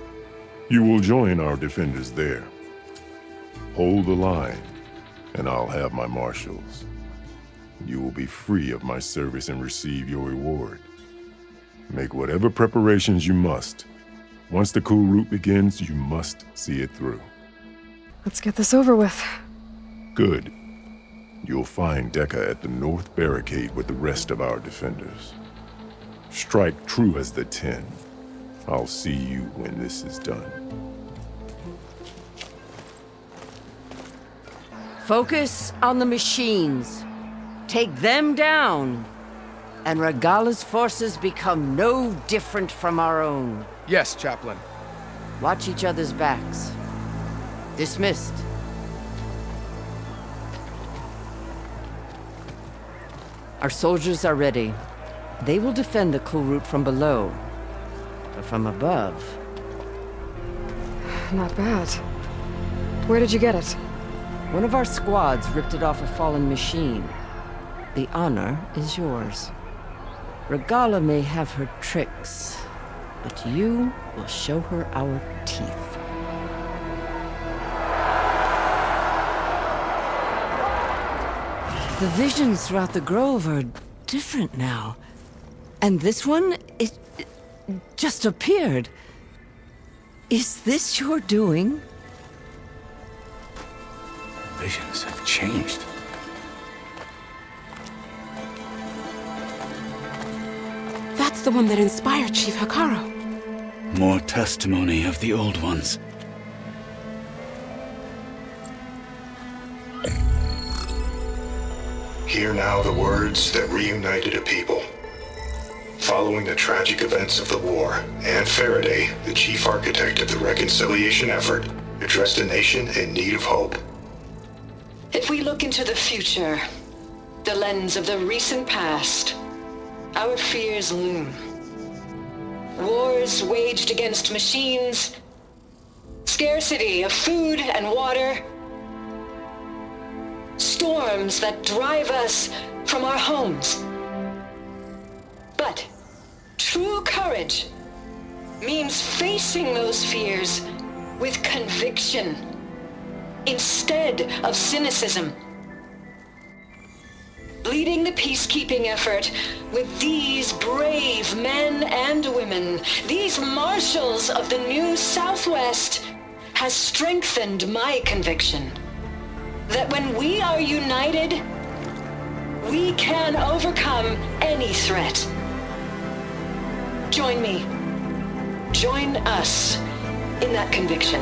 You will join our defenders there. Hold the line, and I'll have my marshals. You will be free of my service and receive your reward. Make whatever preparations you must. Once the Cul Route begins, you must see it through. Let's get this over with. Good. You'll find Deca at the north barricade with the rest of our defenders. Strike true as the 10. I'll see you when this is done. Focus on the machines. Take them down, and Regalla's forces become no different from our own. Yes, Chaplain. Watch each other's backs. Dismissed. Our soldiers are ready. They will defend the Cul Route from below. But from above... Not bad. Where did you get it? One of our squads ripped it off a fallen machine. The honor is yours. Regalla may have her tricks, but you will show her our teeth. The visions throughout the grove are different now. And this one, it just appeared. Is this your doing? Visions have changed. That's the one that inspired Chief Hekarro. More testimony of the old ones. Hear now the words that reunited a people. Following the tragic events of the war, Anne Faraday, the chief architect of the reconciliation effort, addressed a nation in need of hope. If we look into the future, the lens of the recent past, our fears loom. Wars waged against machines, scarcity of food and water, storms that drive us from our homes. But true courage means facing those fears with conviction instead of cynicism. Leading the peacekeeping effort with these brave men and women, these marshals of the new Southwest, has strengthened my conviction that when we are united, we can overcome any threat. Join me. Join us in that conviction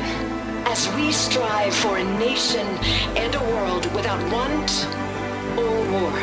as we strive for a nation and a world without want or war.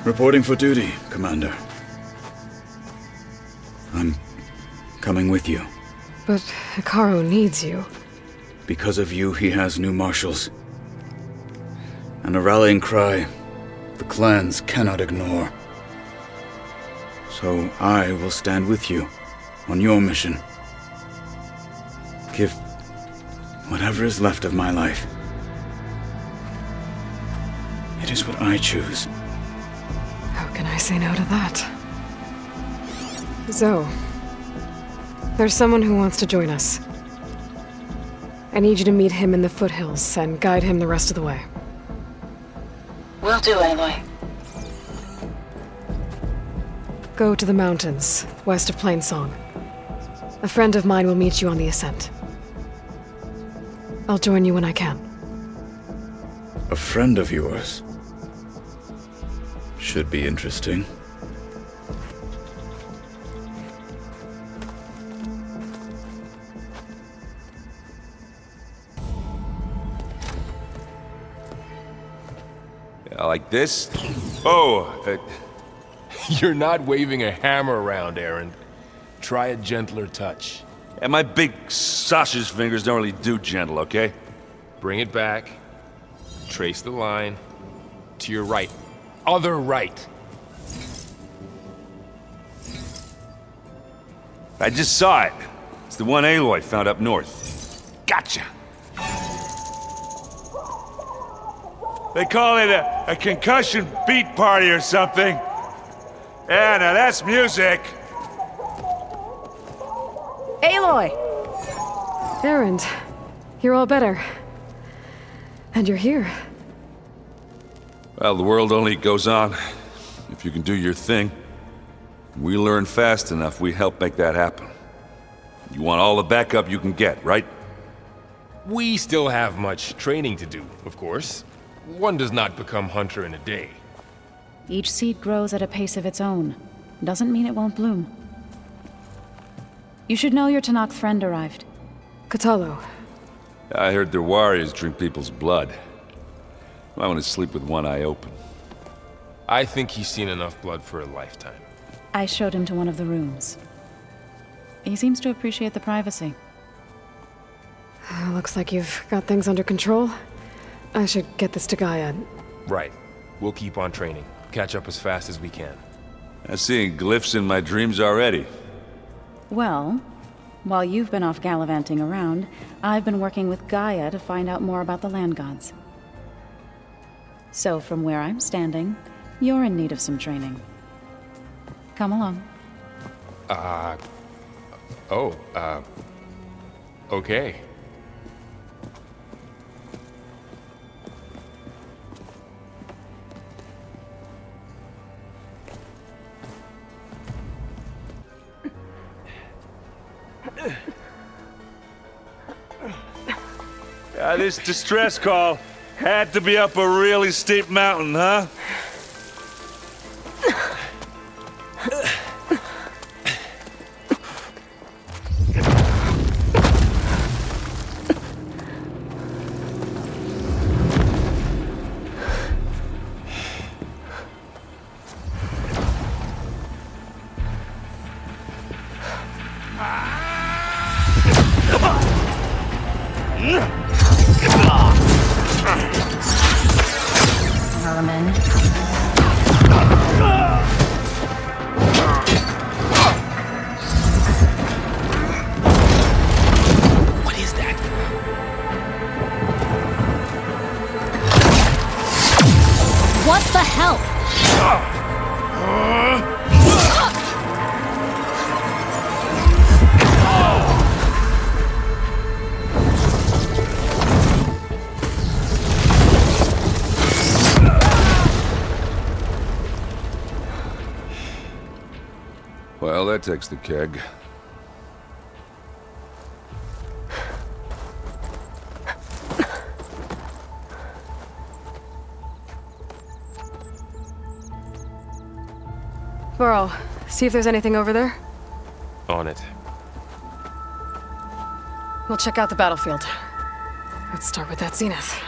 Reporting for duty, Commander. I'm coming with you. But Hekarro needs you. Because of you, he has new marshals. And a rallying cry the clans cannot ignore. So I will stand with you on your mission. Give whatever is left of my life. It is what I choose. How can I say no to that? Zoe, there's someone who wants to join us. I need you to meet him in the foothills and guide him the rest of the way. Will do, Aloy. Go to the mountains, west of Plainsong. A friend of mine will meet you on the ascent. I'll join you when I can. A friend of yours? Should be interesting. Like this? Oh, you're not waving a hammer around, Aaron. Try a gentler touch. And my big sausage fingers don't really do gentle, okay? Bring it back. Trace the line. To your right. Other right. I just saw it. It's the one Aloy found up north. Gotcha. They call it a concussion beat party or something. Yeah, now that's music. Aloy! Erend, you're all better. And you're here. Well, the world only goes on if you can do your thing. We learn fast enough, we help make that happen. You want all the backup you can get, right? We still have much training to do, of course. One does not become hunter in a day. Each seed grows at a pace of its own. Doesn't mean it won't bloom. You should know your Tanakh friend arrived. Cthulhu. I heard their warriors drink people's blood. I want to sleep with one eye open. I think he's seen enough blood for a lifetime. I showed him to one of the rooms. He seems to appreciate the privacy. Looks like you've got things under control. I should get this to Gaia. Right. We'll keep on training. Catch up as fast as we can. I'm seeing glyphs in my dreams already. Well, while you've been off gallivanting around, I've been working with Gaia to find out more about the land gods. So from where I'm standing, you're in need of some training. Come along. Okay. This distress call had to be up a really steep mountain, huh? Well, that takes the keg. Burrow, see if there's anything over there. On it. We'll check out the battlefield. Let's start with that Zenith.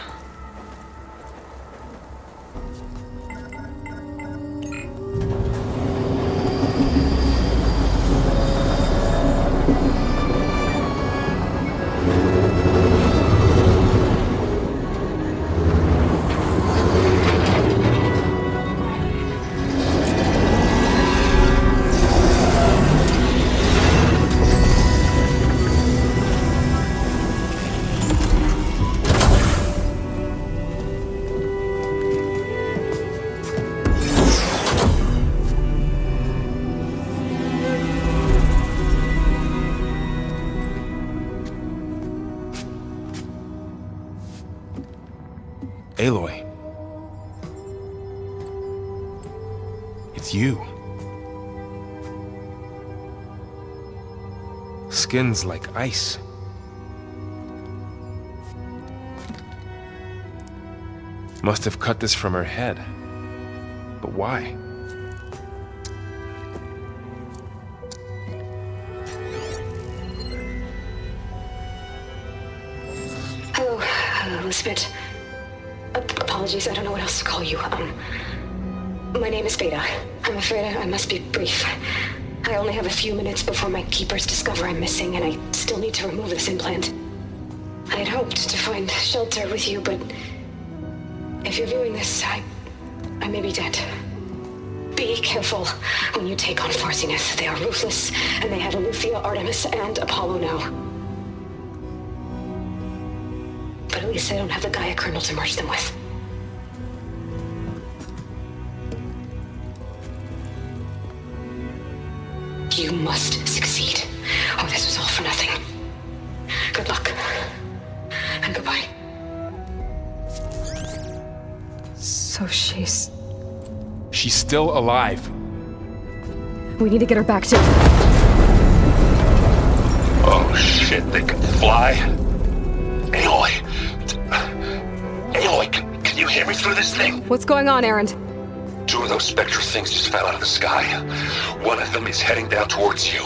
Aloy. It's you. Skin's like ice. Must have cut this from her head. But why? Hello, Lisbeth. Apologies, I don't know what else to call you. My name is Beta. I'm afraid I must be brief. I only have a few minutes before my keepers discover I'm missing, and I still need to remove this implant. I had hoped to find shelter with you, but if you're viewing this, I I may be dead. Be careful when you take on Far Zenith. They are ruthless, and they have Aletheia, Artemis, and Apollo now. But at least they don't have the Gaia kernel to merge them with. You must succeed, or this was all for nothing. Good luck. And goodbye. So she's still alive. We need to get her back to... Oh shit, they can fly? Aloy! Aloy, can you hear me through this thing? What's going on, Erend? 2 of those spectral things just fell out of the sky. One of them is heading down towards you.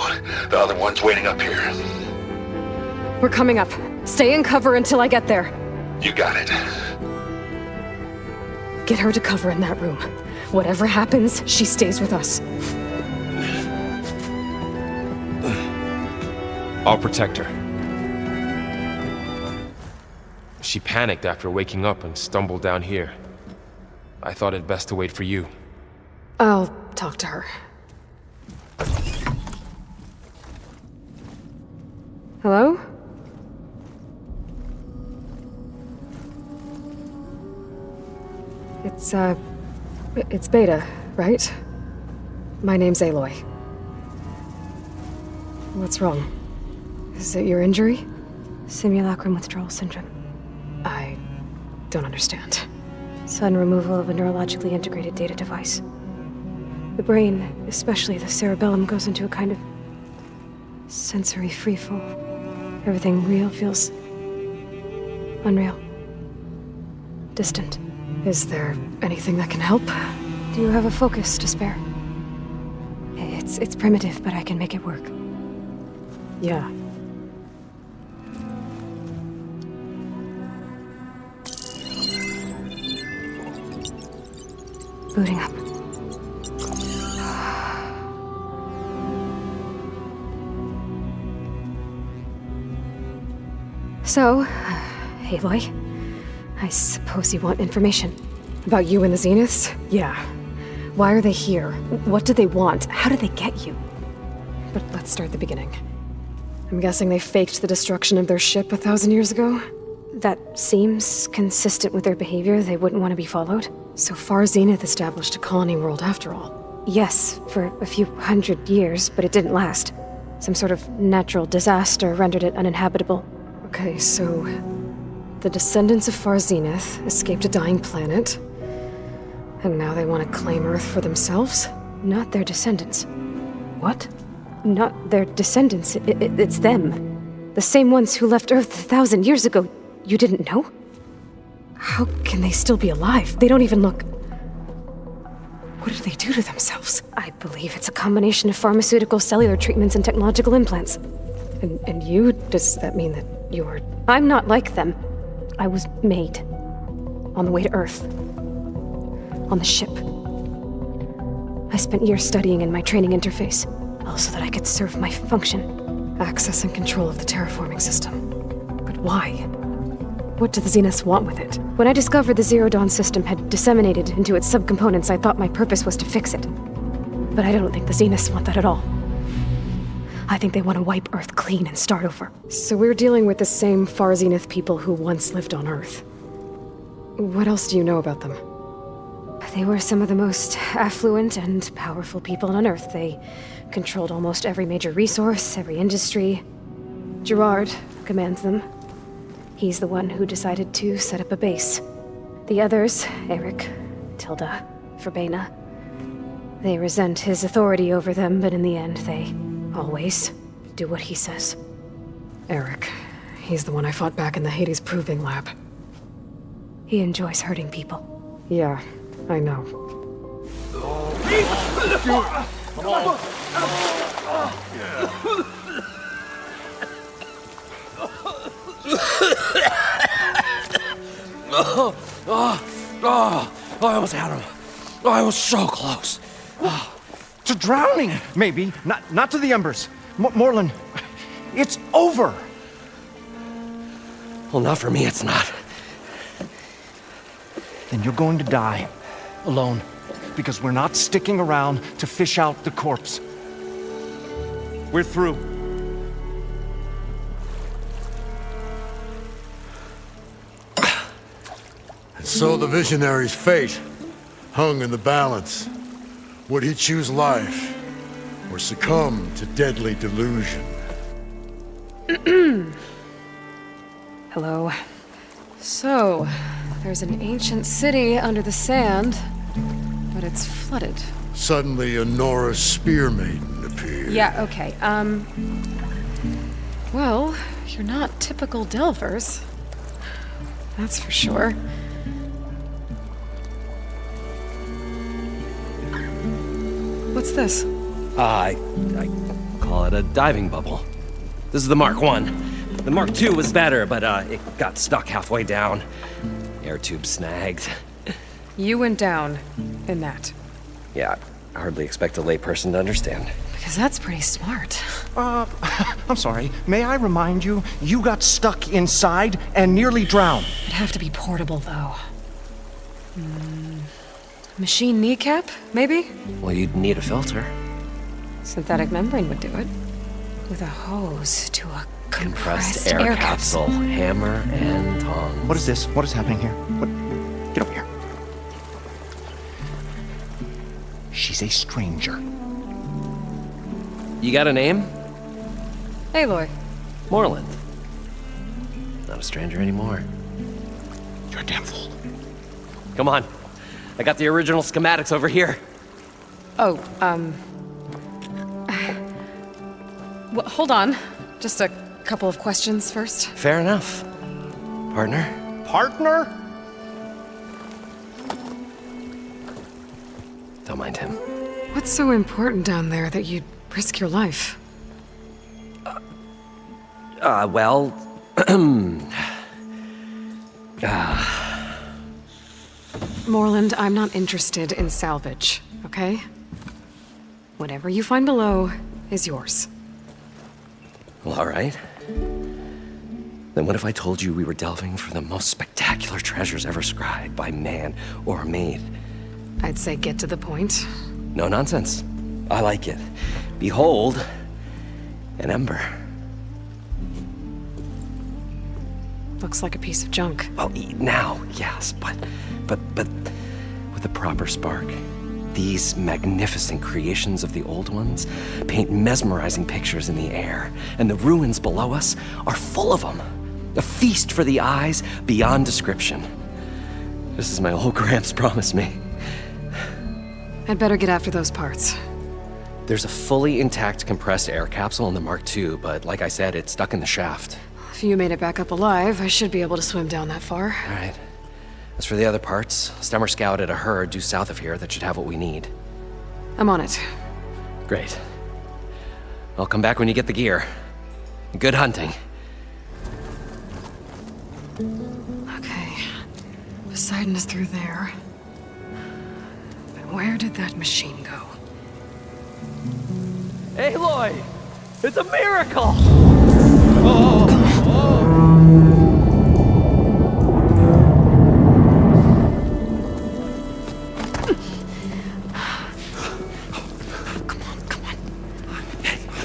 The other one's waiting up here. We're coming up. Stay in cover until I get there. You got it. Get her to cover in that room. Whatever happens, she stays with us. I'll protect her. She panicked after waking up and stumbled down here. I thought it best to wait for you. I'll talk to her. Hello? It's Beta, right? My name's Aloy. What's wrong? Is it your injury? Simulacrum withdrawal syndrome. I don't understand. Sudden removal of a neurologically integrated data device. The brain, especially the cerebellum, goes into a kind of sensory freefall. Everything real feels unreal. Distant. Is there anything that can help? Do you have a focus to spare? It's primitive, but I can make it work. Yeah. Booting up. So, Aloy, I suppose you want information. About you and the Zeniths? Yeah. Why are they here? What do they want? How did they get you? But let's start at the beginning. I'm guessing they faked the destruction of their ship 1,000 years ago? That seems consistent with their behavior. They wouldn't want to be followed. So Far Zenith established a colony world after all. Yes, for a few hundred years, but it didn't last. Some sort of natural disaster rendered it uninhabitable. Okay, so the descendants of Far Zenith escaped a dying planet, and now they want to claim Earth for themselves? Not their descendants. What? Not their descendants. It's them. The same ones who left Earth 1,000 years ago. You didn't know? How can they still be alive? They don't even look... What did they do to themselves? I believe it's a combination of pharmaceutical, cellular treatments, and technological implants. And you? Does that mean that you're... I'm not like them. I was made. On the way to Earth. On the ship. I spent years studying in my training interface, all so that I could serve my function. Access and control of the terraforming system. But why? What do the Zeniths want with it? When I discovered the Zero Dawn system had disseminated into its subcomponents, I thought my purpose was to fix it. But I don't think the Zeniths want that at all. I think they want to wipe Earth clean and start over. So we're dealing with the same Far Zenith people who once lived on Earth. What else do you know about them? They were some of the most affluent and powerful people on Earth. They controlled almost every major resource, every industry. Gerard commands them. He's the one who decided to set up a base. The others, Eric, Tilda, Verbena, they resent his authority over them, but in the end, they always do what he says. Eric. He's the one I fought back in the Hades Proving Lab. He enjoys hurting people. Yeah, I know. Come on. I almost had him. I was so close. To drowning, maybe. Not to the embers. Morlun, it's over. Well, not for me, it's not. Then you're going to die. alone. Because we're not sticking around to fish out the corpse. We're through. And so the visionary's fate hung in the balance. Would he choose life, or succumb to deadly delusion? Hello. So, there's an ancient city under the sand, but it's flooded. Suddenly, a Norse spear maiden appeared. Yeah, okay. Well, you're not typical Delvers. That's for sure. What's this? I call it a diving bubble. This is the Mark 1. The Mark 2 was better, but it got stuck halfway down. Air tube snagged. You went down in that. Yeah, I hardly expect a layperson to understand. Because that's pretty smart. I'm sorry. May I remind you, you got stuck inside and nearly drowned. It'd have to be portable, though. Machine kneecap, maybe? Well, you'd need a filter. Synthetic membrane would do it. With a hose to a compressed air capsule. Hammer and tongs. What is this? What is happening here? What? Get over here. She's a stranger. You got a name? Aloy. Moreland. Not a stranger anymore. You're a damn fool. Come on. I got the original schematics over here. Oh, well, hold on. Just a couple of questions first. Fair enough. Partner? Partner? Don't mind him. What's so important down there that you'd risk your life? Well... Moreland, I'm not interested in salvage, okay? Whatever you find below is yours. Well, all right. Then what if I told you we were delving for the most spectacular treasures ever scribed by man or maid? I'd say get to the point. No nonsense. I like it. Behold, an ember. Looks like a piece of junk. Well, now, yes, but with a proper spark. These magnificent creations of the old ones paint mesmerizing pictures in the air, and the ruins below us are full of them. A feast for the eyes beyond description. Just as my old Gramps promised me. I'd better get after those parts. There's a fully intact compressed air capsule in the Mark II, but like I said, it's stuck in the shaft. If you made it back up alive, I should be able to swim down that far. All right. As for the other parts, Stemmer scouted a herd due south of here that should have what we need. I'm on it. Great. I'll come back when you get the gear. Good hunting. Okay. Poseidon is through there. But where did that machine go? Aloy! It's a miracle!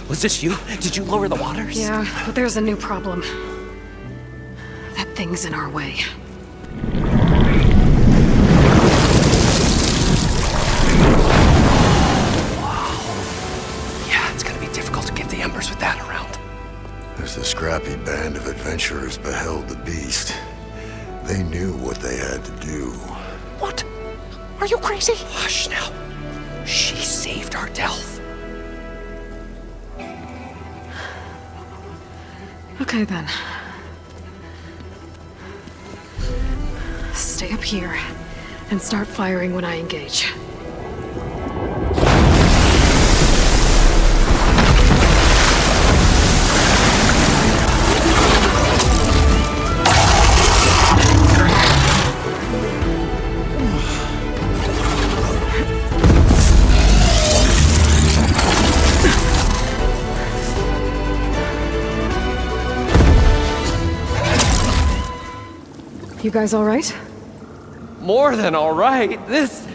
Was this you? Did you lower the waters? Yeah, but there's a new problem. That thing's in our way. Yeah, it's gonna be difficult to get the embers with that around. As the scrappy band of adventurers beheld the beast, they knew what they had to do. What? Are you crazy? Hush now. She saved our Delph. Okay then. Stay up here and start firing when I engage. You guys all right? More than all right. This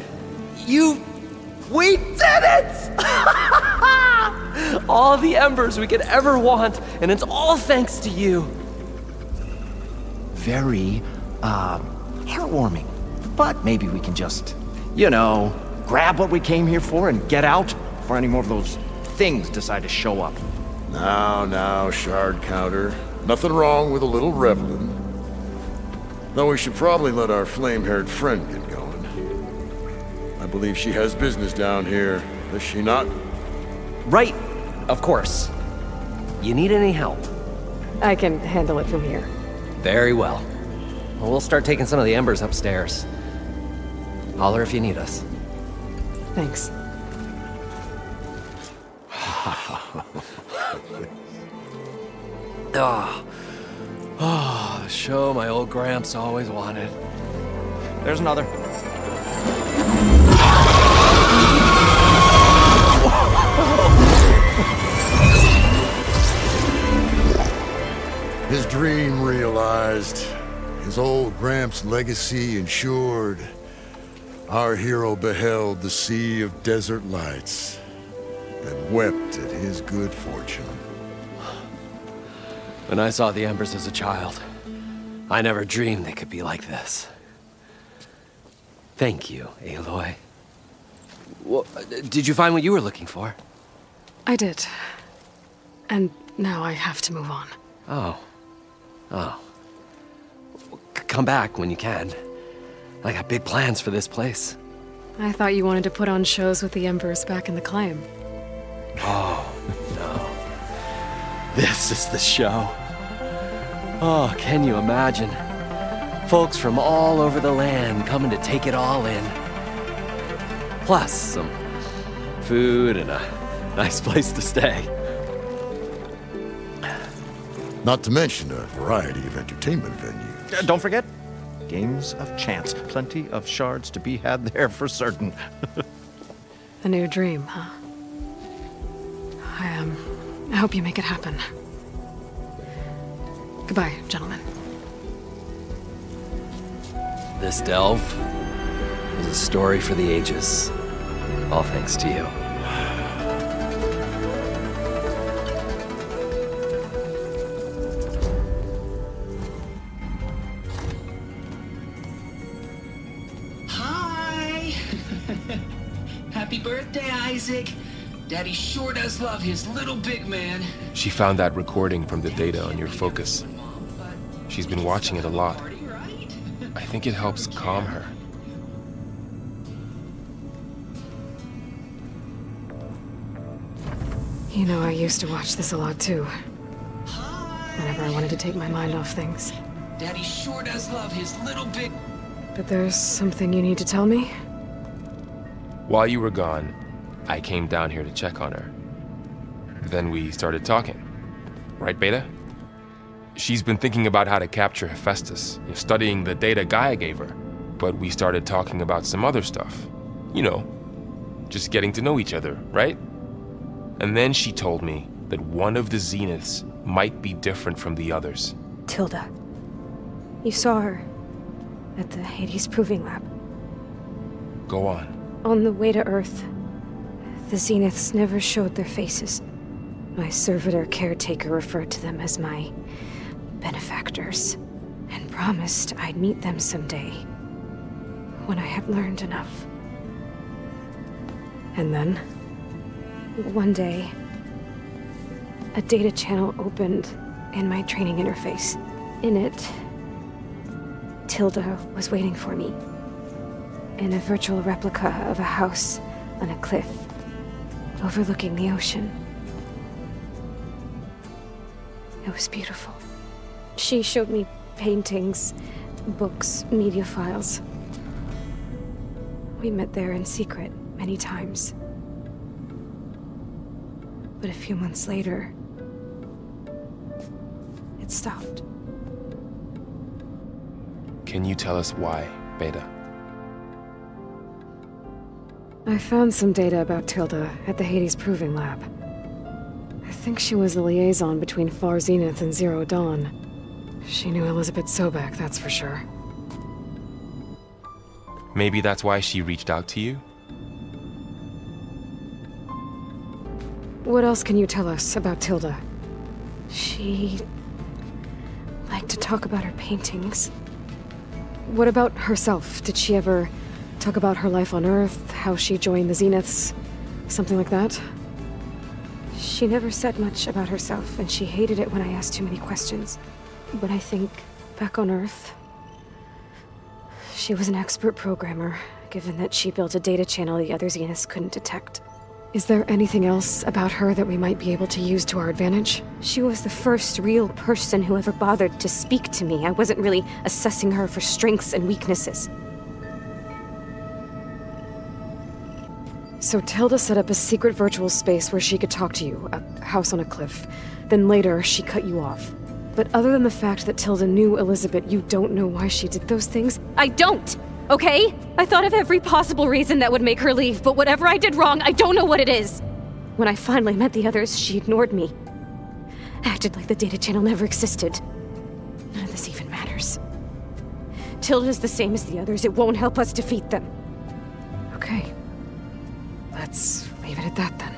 We did it! All the embers we could ever want, and it's all thanks to you. Very, heartwarming. But maybe we can just, you know, grab what we came here for and get out before any more of those things decide to show up. Now, shard counter. Nothing wrong with a little reveling. Though we should probably let our flame-haired friend get going. I believe she has business down here, does she not? Right, of course. You need any help? I can handle it from here. Very well. We'll start taking some of the embers upstairs. Holler if you need us. Thanks. The show my old Gramps always wanted. There's another. His dream realized, his old Gramps' legacy ensured. Our hero beheld the sea of desert lights and wept at his good fortune. When I saw the embers as a child, I never dreamed they could be like this. Thank you, Aloy. Well, did you find what you were looking for? I did. And now I have to move on. Oh. Come back when you can. I got big plans for this place. I thought you wanted to put on shows with the Embers back in the claim. Oh, no. This is the show. Oh, can you imagine? Folks from all over the land coming to take it all in. Plus some food and a nice place to stay. Not to mention a variety of entertainment venues. Don't forget, games of chance. Plenty of shards to be had there for certain. A new dream, huh? I hope you make it happen. Goodbye, gentlemen. This delve is a story for the ages. All thanks to you. Hi! Happy birthday, Isaac. Daddy sure does love his little big man. She found that recording from the data on your focus. She's been watching it a lot. I think it helps calm her. You know, I used to watch this a lot too. Whenever I wanted to take my mind off things. Daddy sure does love his little big... But there's something you need to tell me? While you were gone, I came down here to check on her. Then we started talking. Right, Beta? She's been thinking about how to capture Hephaestus, studying the data Gaia gave her. But we started talking about some other stuff. You know, just getting to know each other, right? And then she told me that one of the Zeniths might be different from the others. Tilda. You saw her at the Hades Proving Lab. Go on. On the way to Earth, the Zeniths never showed their faces. My servitor caretaker referred to them as my benefactors, and promised I'd meet them someday, when I had learned enough. And then, one day, a data channel opened in my training interface. In it, Tilda was waiting for me, in a virtual replica of a house on a cliff, overlooking the ocean. It was beautiful. She showed me paintings, books, media files. We met there in secret many times. But a few months later, it stopped. Can you tell us why, Beta? I found some data about Tilda at the Hades Proving Lab. I think she was the liaison between Far Zenith and Zero Dawn. She knew Elizabeth Sobek, that's for sure. Maybe that's why she reached out to you? What else can you tell us about Tilda? She liked to talk about her paintings. What about herself? Did she ever talk about her life on Earth, how she joined the Zeniths, something like that? She never said much about herself, and she hated it when I asked too many questions. But I think, back on Earth, she was an expert programmer, given that she built a data channel the other Zeniths couldn't detect. Is there anything else about her that we might be able to use to our advantage? She was the first real person who ever bothered to speak to me. I wasn't really assessing her for strengths and weaknesses. So Tilda set up a secret virtual space where she could talk to you, a house on a cliff. Then later, she cut you off. But other than the fact that Tilda knew Elizabeth, you don't know why she did those things? I don't! Okay? I thought of every possible reason that would make her leave, but whatever I did wrong, I don't know what it is! When I finally met the others, she ignored me. Acted like the data channel never existed. None of this even matters. Tilda's the same as the others. It won't help us defeat them. Okay. Let's leave it at that, then.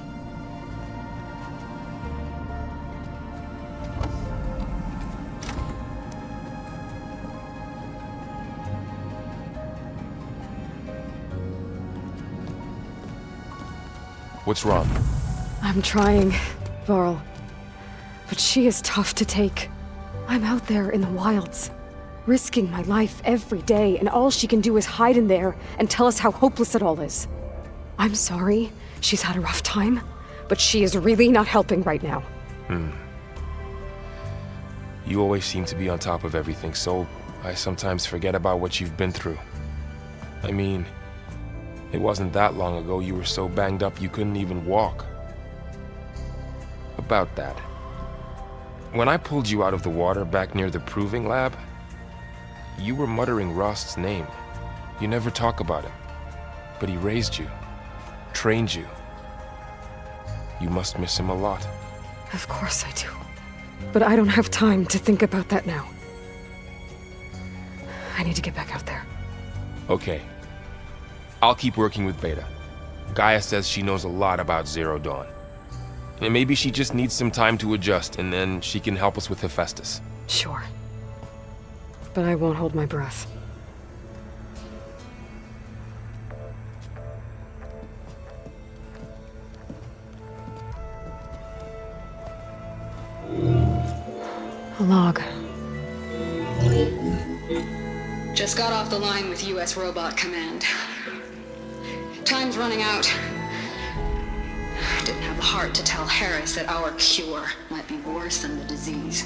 What's wrong? I'm trying, Varl. But she is tough to take. I'm out there in the wilds, risking my life every day, and all she can do is hide in there and tell us how hopeless it all is. I'm sorry she's had a rough time, but she is really not helping right now. You always seem to be on top of everything, so I sometimes forget about what you've been through. I mean, it wasn't that long ago you were so banged up you couldn't even walk. About that. When I pulled you out of the water back near the proving lab, you were muttering Rost's name. You never talk about him, but he raised you, trained you. You must miss him a lot. Of course I do. But I don't have time to think about that now. I need to get back out there. Okay. I'll keep working with Beta. Gaia says she knows a lot about Zero Dawn. And maybe she just needs some time to adjust, and then she can help us with Hephaestus. Sure. But I won't hold my breath. A log. Just got off the line with U.S. Robot Command. Time's running out. Didn't have the heart to tell Harris that our cure might be worse than the disease.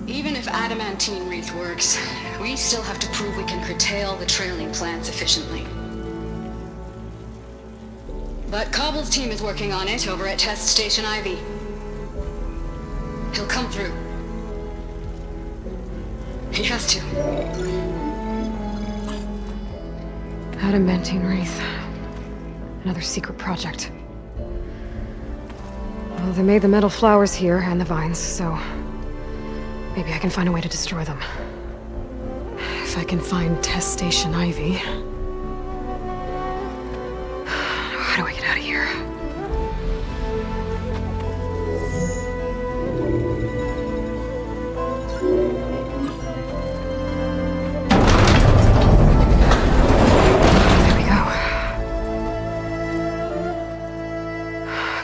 Even if adamantine wreath works, we still have to prove we can curtail the trailing plants efficiently. But Cobble's team is working on it over at Test Station Ivy. He'll come through. He has to. Adamantine wreath. Another secret project. Well, they made the metal flowers here and the vines, so maybe I can find a way to destroy them. If I can find Test Station Ivy. How do I get out of here? There we go.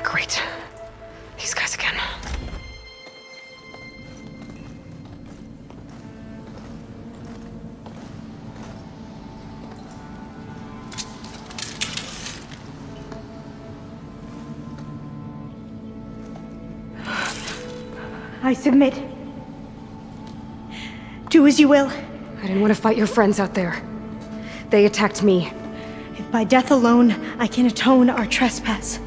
Great. These guys again. I submit. Do as you will. I didn't want to fight your friends out there. They attacked me. If by death alone I can atone our trespass.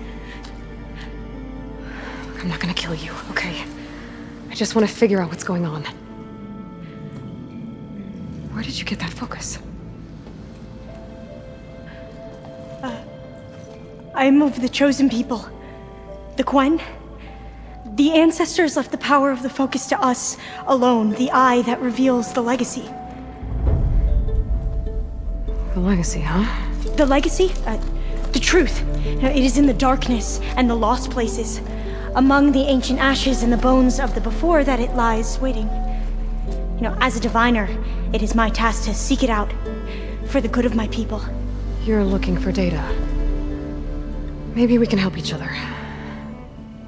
I'm not gonna kill you, okay? I just want to figure out what's going on. Where did you get that focus? I am of the chosen people. The Quen. The ancestors left the power of the focus to us alone, the eye that reveals the legacy. The legacy, huh? The legacy? The truth. It is in the darkness and the lost places. Among the ancient ashes and the bones of the before that it lies waiting. As a diviner, it is my task to seek it out for the good of my people. You're looking for data. Maybe we can help each other.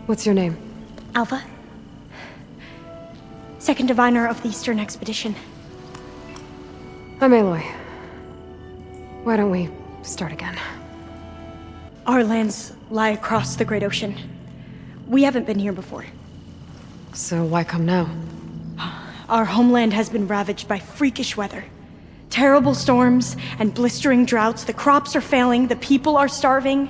What's your name? Alpha. Second diviner of the Eastern Expedition. I'm Aloy. Why don't we start again? Our lands lie across the Great Ocean. We haven't been here before. So why come now? Our homeland has been ravaged by freakish weather. Terrible storms and blistering droughts. The crops are failing, the people are starving.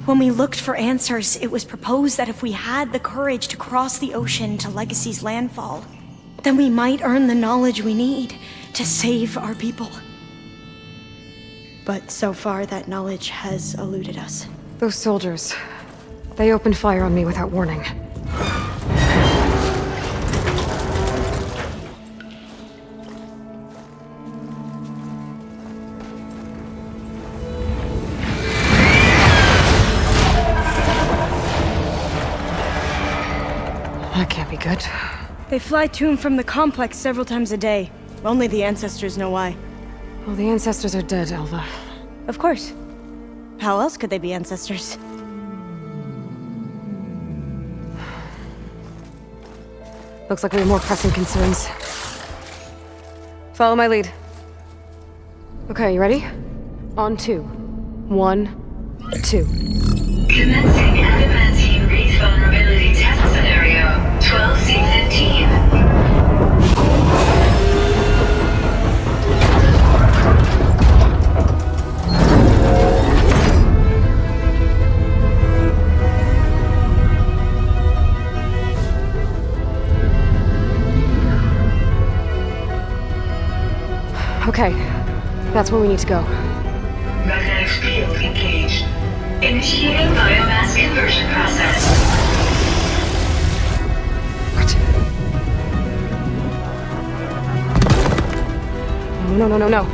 When we looked for answers, it was proposed that if we had the courage to cross the ocean to Legacy's landfall, then we might earn the knowledge we need to save our people. But so far, that knowledge has eluded us. Those soldiers, they opened fire on me without warning. That can't be good. They fly to and from the complex several times a day. Only the ancestors know why. Well, the ancestors are dead, Elva. Of course. How else could they be ancestors? Looks like we have more pressing concerns. Follow my lead. Okay, you ready? On 2. 1, 2. Commencing adamantine reef vulnerability test scenario 12C15. Okay, that's where we need to go. Magnetic field engaged. Initiating biomass conversion process. What? No.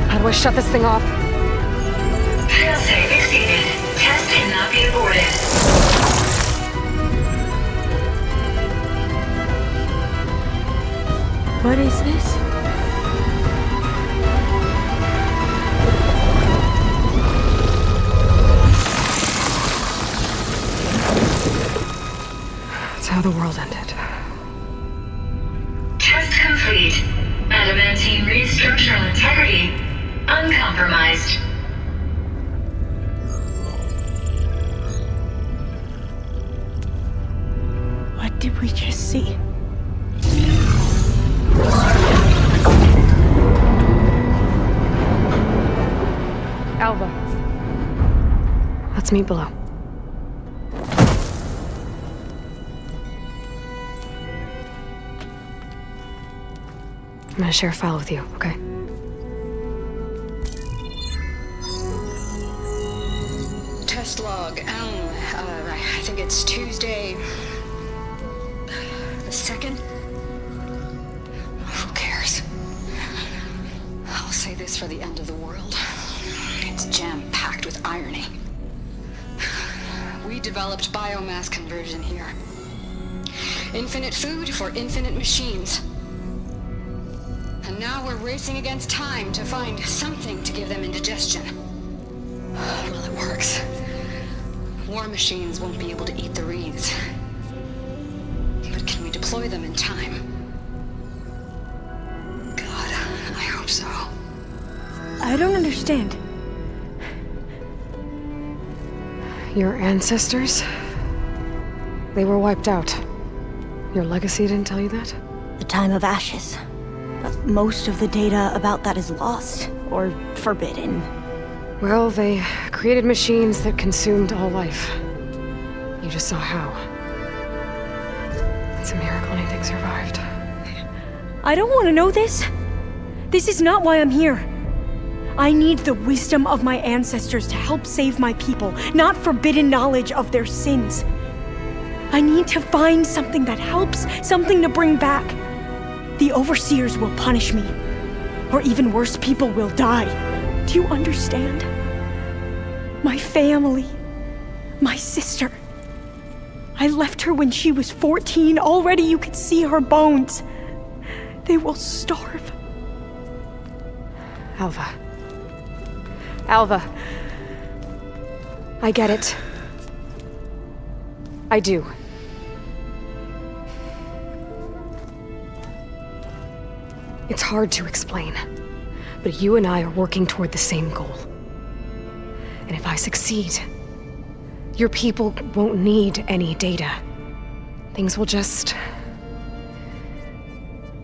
How do I shut this thing off? Failsafe exceeded. Test cannot be aborted. What is this? That's how the world ended. Test complete. Adamantine reef structural integrity uncompromised. What did we just see? Alva. Let's meet below. I'm gonna share a file with you, okay? Test log, I think it's Tuesday the 2nd? Who cares? I'll say this for the end of the world. It's jam-packed with irony. We developed biomass conversion here. Infinite food for infinite machines. And now we're racing against time to find something to give them indigestion. Well, it works. War machines won't be able to eat the wreaths. But can we deploy them in time? God, I hope so. I don't understand. Your ancestors? They were wiped out. Your legacy didn't tell you that? The time of ashes. But most of the data about that is lost, or forbidden. Well, they created machines that consumed all life. You just saw how. It's a miracle anything survived. I don't want to know this. This is not why I'm here. I need the wisdom of my ancestors to help save my people, not forbidden knowledge of their sins. I need to find something that helps, something to bring back. The overseers will punish me. Or even worse, people will die. Do you understand? My family. My sister. I left her when she was 14. Already you could see her bones. They will starve. Alva. Alva. I get it. I do. It's hard to explain, but you and I are working toward the same goal. And if I succeed, your people won't need any data. Things will just...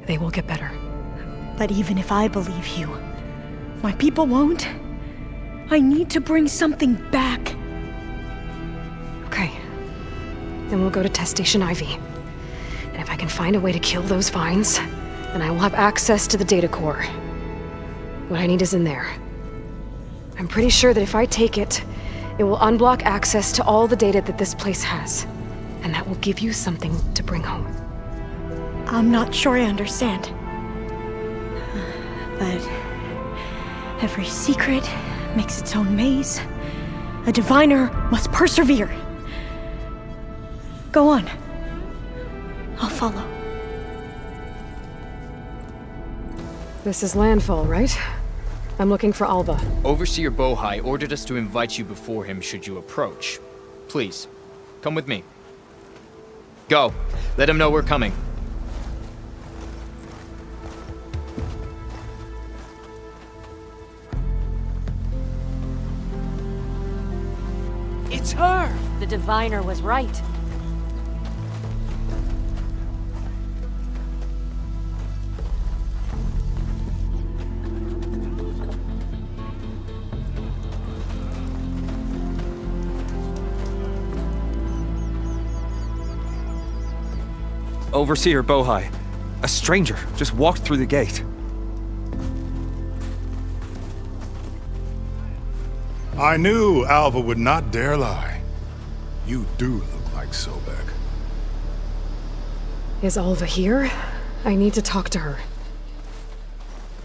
they will get better. But even if I believe you, my people won't. I need to bring something back. Okay. Then we'll go to Test Station Ivy. And if I can find a way to kill those vines, then I will have access to the data core. What I need is in there. I'm pretty sure that if I take it, it will unblock access to all the data that this place has. And that will give you something to bring home. I'm not sure I understand. But every secret makes its own maze. A diviner must persevere. Go on. I'll follow. This is landfall, right? I'm looking for Alva. Overseer Bohai ordered us to invite you before him should you approach. Please, come with me. Go. Let him know we're coming. It's her! The diviner was right. Overseer Bohai. A stranger just walked through the gate. I knew Alva would not dare lie. You do look like Sobek. Is Alva here? I need to talk to her.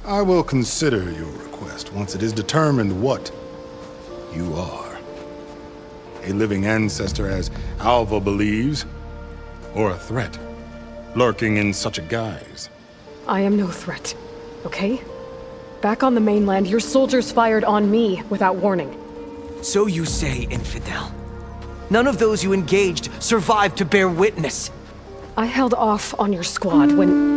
I will consider your request once it is determined what you are. A living ancestor, as Alva believes, or a threat, lurking in such a guise. I am no threat, okay? Back on the mainland, your soldiers fired on me without warning. So you say, infidel. None of those you engaged survived to bear witness. I held off on your squad when...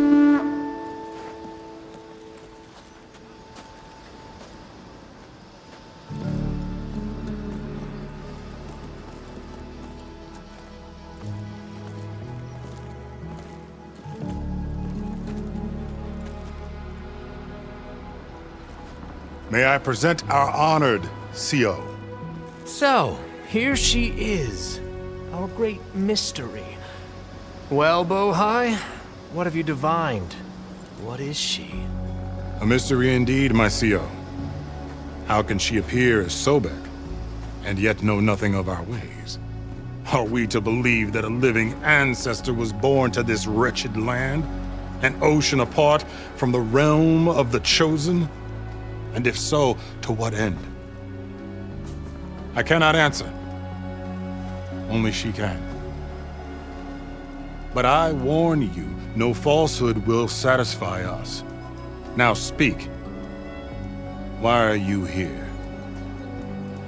May I present our honored CO. So, here she is, our great mystery. Well, Bohai, what have you divined? What is she? A mystery indeed, my CO. How can she appear as Sobek, and yet know nothing of our ways? Are we to believe that a living ancestor was born to this wretched land, an ocean apart from the realm of the Chosen? And if so, to what end? I cannot answer. Only she can. But I warn you, no falsehood will satisfy us. Now speak. Why are you here?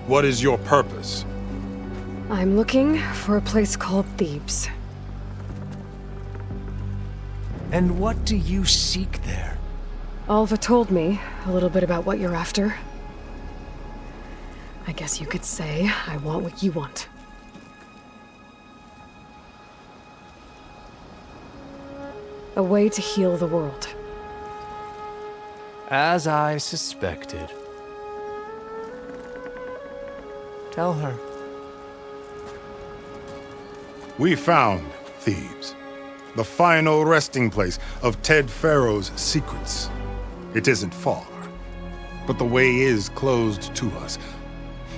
What is your purpose? I'm looking for a place called Thieves. And what do you seek there? Alva told me a little bit about what you're after. I guess you could say I want what you want. A way to heal the world. As I suspected. Tell her. We found Thieves, the final resting place of Ted Pharaoh's secrets. It isn't far, but the way is closed to us.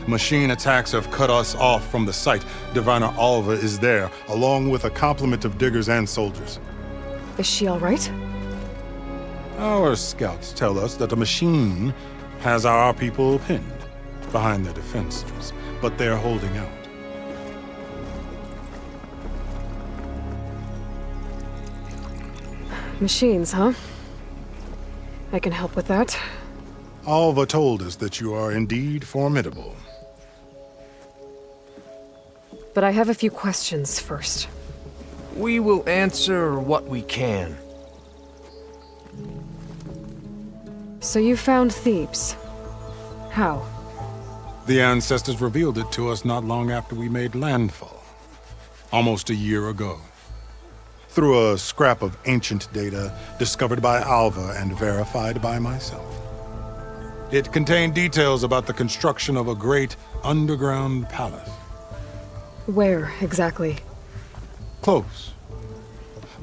Machine attacks have cut us off from the site. Diviner Alva is there, along with a complement of diggers and soldiers. Is she all right? Our scouts tell us that a machine has our people pinned behind their defenses, but they're holding out. Machines, huh? I can help with that. Alva told us that you are indeed formidable. But I have a few questions first. We will answer what we can. So you found Thieves. How? The ancestors revealed it to us not long after we made landfall. Almost a year ago. Through a scrap of ancient data discovered by Alva and verified by myself. It contained details about the construction of a great underground palace. Where, exactly? Close.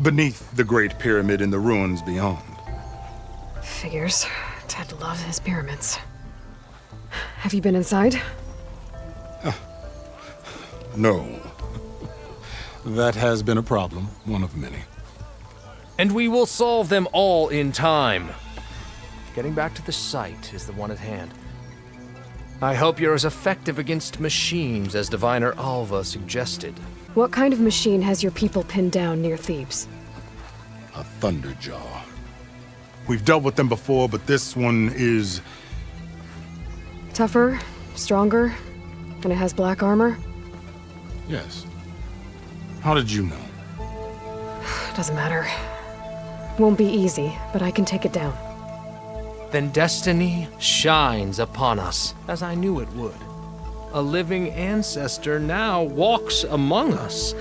Beneath the Great Pyramid in the ruins beyond. Figures. Ted loves his pyramids. Have you been inside? No. That has been a problem, one of many. And we will solve them all in time. Getting back to the site is the one at hand. I hope you're as effective against machines as Diviner Alva suggested. What kind of machine has your people pinned down near Thebes? A Thunderjaw. We've dealt with them before, but this one is... Tougher, stronger, and it has black armor? Yes. How did you know? Doesn't matter. Won't be easy, but I can take it down. Then destiny shines upon us, as I knew it would. A living ancestor now walks among us,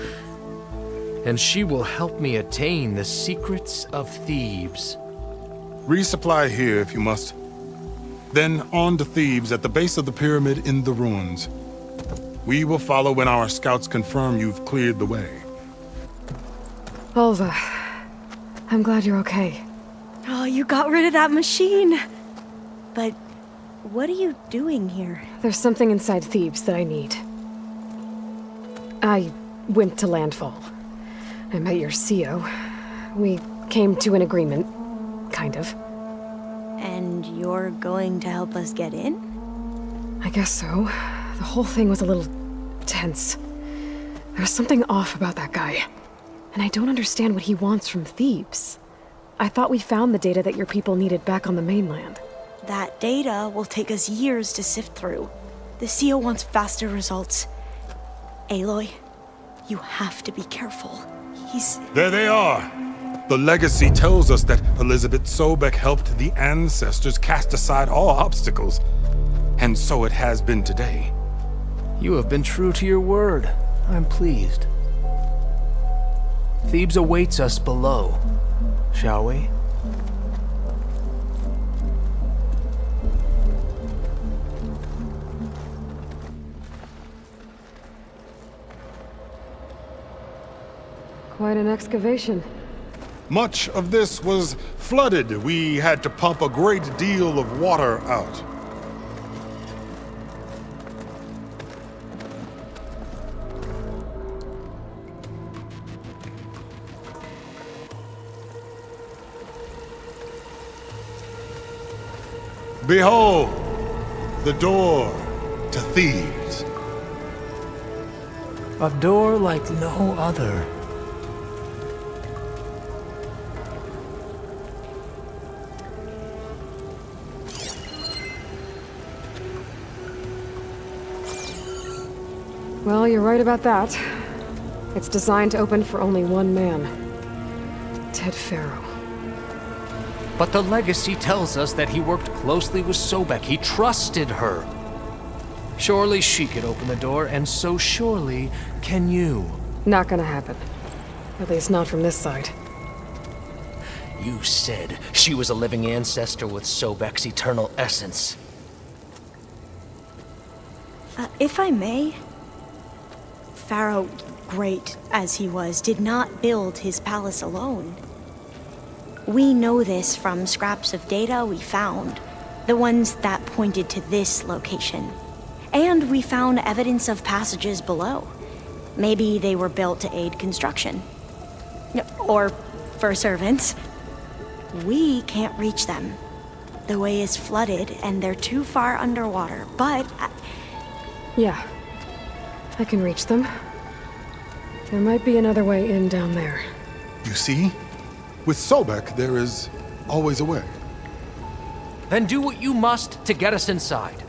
and she will help me attain the secrets of Thebes. Resupply here if you must. Then on to Thebes at the base of the pyramid in the ruins. We will follow when our scouts confirm you've cleared the way. Alva, I'm glad you're okay. Oh, you got rid of that machine. But what are you doing here? There's something inside Thebes that I need. I went to landfall. I met your CO. We came to an agreement, kind of. And you're going to help us get in? I guess so. The whole thing was a little tense. There's something off about that guy. And I don't understand what he wants from Thebes. I thought we found the data that your people needed back on the mainland. That data will take us years to sift through. The CO wants faster results. Aloy, you have to be careful. There they are! The legacy tells us that Elizabeth Sobek helped the ancestors cast aside all obstacles. And so it has been today. You have been true to your word. I'm pleased. Thebes awaits us below. Shall we? Quite an excavation. Much of this was flooded. We had to pump a great deal of water out. Behold, the door to Thieves. A door like no other. Well, you're right about that. It's designed to open for only one man. Ted Farrow. But the legacy tells us that he worked closely with Sobek. He trusted her. Surely she could open the door, and so surely can you. Not gonna happen. At least not from this side. You said she was a living ancestor with Sobek's eternal essence. If I may, Farrow, great as he was, did not build his palace alone. We know this from scraps of data we found, the ones that pointed to this location. And we found evidence of passages below. Maybe they were built to aid construction. Or for servants. We can't reach them. The way is flooded, and they're too far underwater, but... Yeah. I can reach them. There might be another way in down there. You see? With Sobek, there is always a way. Then do what you must to get us inside.